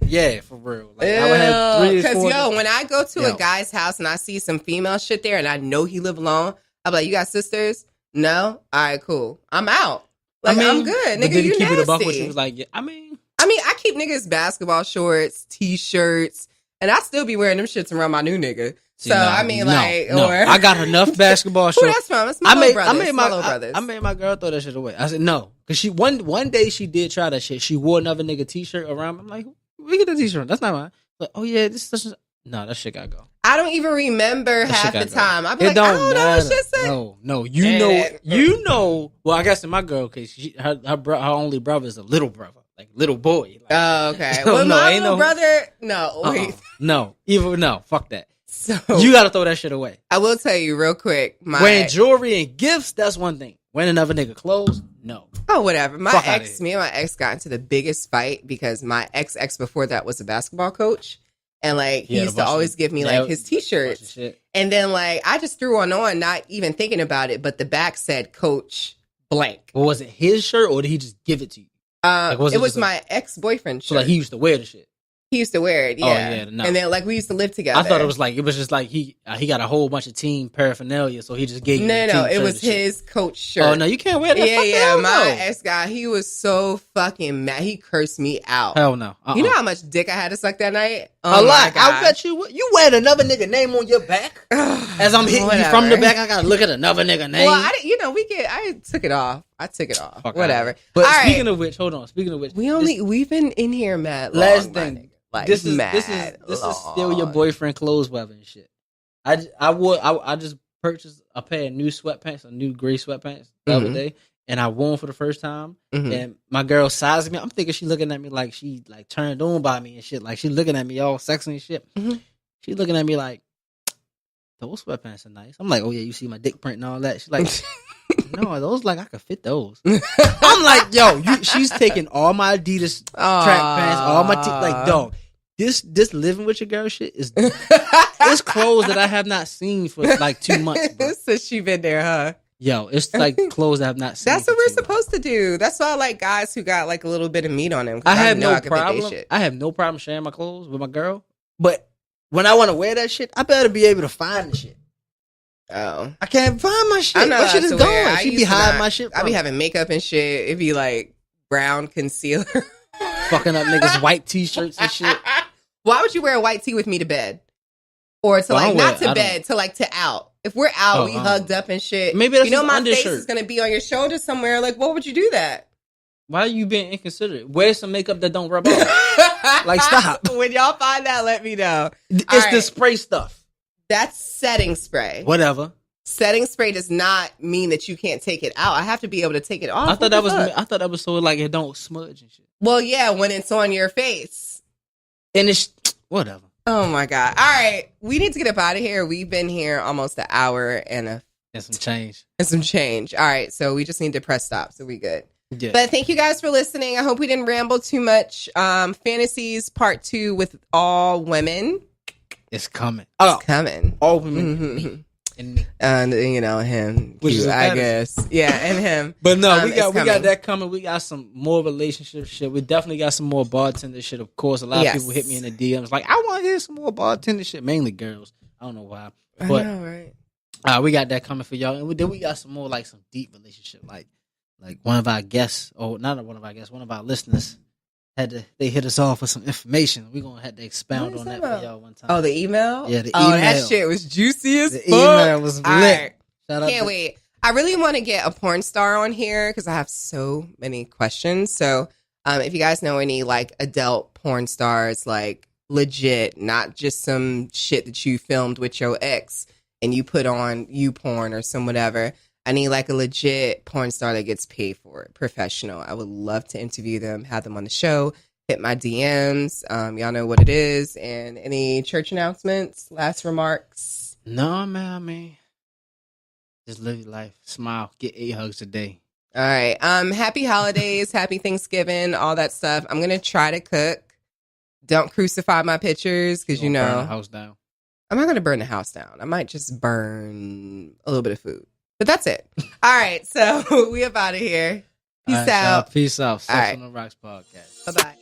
B: Yeah, for real. Like, I would have 3
A: because when I go to a guy's house and I see some female shit there and I know he live alone, I'm like, you got sisters? No? All right, cool. I'm out. Like, I'm good. Nigga,
B: did he
A: you
B: keep
A: nasty.
B: it a buck with you? Was like, yeah, I mean,
A: I keep niggas basketball shorts, t-shirts, and I still be wearing them shits around my new nigga. So,
B: I got enough basketball shorts.
A: That's fine. It's my little brothers.
B: I made my girl throw that shit away. I said, no. Because she one day she did try that shit. She wore another nigga t-shirt around. I'm like, we get the t-shirt. That's not mine. Like, oh yeah, no, that shit gotta go.
A: I don't even remember half the time. I'd be like, I don't know what shit said.
B: No, you know. Well, I guess in my girl case, her only brother is a little brother, like little boy. Like,
A: oh, okay. Well, my little brother, no, wait.
B: No, fuck that.
A: So
B: you gotta throw that shit away.
A: I will tell you real quick.
B: Wearing jewelry and gifts, that's one thing. Wearing another nigga clothes, no.
A: Oh, whatever. Me and my ex got into the biggest fight because my ex before that was a basketball coach. And like, he used to always give me like his t-shirts. And then like, I just threw one on, not even thinking about it, but the back said Coach blank.
B: Well, was it his shirt or did he just give it to you?
A: It was my ex-boyfriend's shirt.
B: So like, he used to wear the shit.
A: He used to wear it, yeah.
B: Oh, yeah, no.
A: And then like we used to live together.
B: I thought it was just like he got a whole bunch of team paraphernalia, so he just gave you
A: No, it was his Coach shirt.
B: Oh no, you can't wear that.
A: Yeah. My ex guy, he was so fucking mad. He cursed me out.
B: Hell no.
A: You know how much dick I had to suck that night?
B: A lot. I bet you wearing another nigga name on your back. As I'm hitting you from the back, I gotta look at another nigga name.
A: Well, I took it off.
B: Fuck
A: whatever.
B: But speaking of which, hold on.
A: We've been in here mad long.
B: Last thing.
A: Like,
B: this is still your boyfriend clothes weather and shit. I just purchased a pair of new sweatpants, a new gray sweatpants the other day, and I won for the first time, and my girl sized me. I'm thinking she looking at me like she like turned on by me and shit. Like she looking at me all sexy and shit. She looking at me like, those sweatpants are nice. I'm like, oh yeah, you see my dick print and all that. She's like, no, those like I could fit those. I'm like, yo, she's taking all my Adidas track pants, all my like, dog. This living with your girl shit is it's clothes that I have not seen for like 2 months. Bro.
A: Since she been there, huh?
B: Yo, it's like clothes I have not seen.
A: That's what we're supposed to do. That's why I like guys who got like a little bit of meat on them.
B: I have no problem. I have no problem sharing my clothes with my girl, but when I want to wear that shit, I better be able to find the shit.
A: Oh,
B: I can't find my shit. My shit is gone. She be hiding my shit.
A: I be having makeup and shit. It'd be like brown concealer,
B: fucking up niggas' white t-shirts and shit.
A: Why would you wear a white tee with me to bed, or to like not to bed, to like to out? If we're out, we hugged up and shit.
B: Maybe that's
A: my
B: undershirt.
A: face is gonna be on your shoulder somewhere. Like, what would you do that?
B: Why are you being inconsiderate? Wear some makeup that don't rub off. Like, stop.
A: When y'all find that, let me know.
B: It's the spray stuff.
A: That's setting spray.
B: Whatever.
A: Setting spray does not mean that you can't take it out. I have to be able to take it off.
B: I thought that was so like it don't smudge and shit.
A: Well, yeah, when it's on your face.
B: And it's whatever.
A: Oh my God. All right. We need to get up out of here. We've been here almost an hour and
B: some change.
A: All right. So we just need to press stop. So we good.
B: Yeah.
A: But thank you guys for listening. I hope we didn't ramble too much. Fantasies part 2 with all women.
B: It's coming.
A: It's coming.
B: All women. And me.
A: And him. Which is I guess. Yeah, and him.
B: But no, we got that coming. We got some more relationship shit. We definitely got some more bartender shit. Of course, a lot of people hit me in the DMs like, I want to hear some more bartender shit. Mainly girls. I don't know why. But
A: I know, right?
B: We got that coming for y'all. And then we got some more like some deep relationship. Like one of our guests, or not one of our guests, one of our listeners they hit us off with some information. We're gonna have to expound on that for y'all one time.
A: Oh, the email?
B: Yeah, the email.
A: Oh, that shit was juicy as fuck.
B: The email was lit.
A: Right. Can't wait. I really want to get a porn star on here because I have so many questions. So if you guys know any like adult porn stars, like legit, not just some shit that you filmed with your ex and you put on YouPorn or some whatever. I need like a legit porn star that gets paid for it, professional. I would love to interview them, have them on the show, hit my DMs. Y'all know what it is. And any church announcements, last remarks?
B: No, man, I mean, just live your life, smile, get 8 hugs a day.
A: All right. Happy holidays, happy Thanksgiving, all that stuff. I'm going to try to cook. Don't crucify my pictures because
B: burn the house down.
A: I'm not going to burn the house down. I might just burn a little bit of food. But that's it. All right. So we up out of here. Peace out.
B: Peace out. Sex
A: right.
B: on the Rocks podcast.
A: Bye-bye.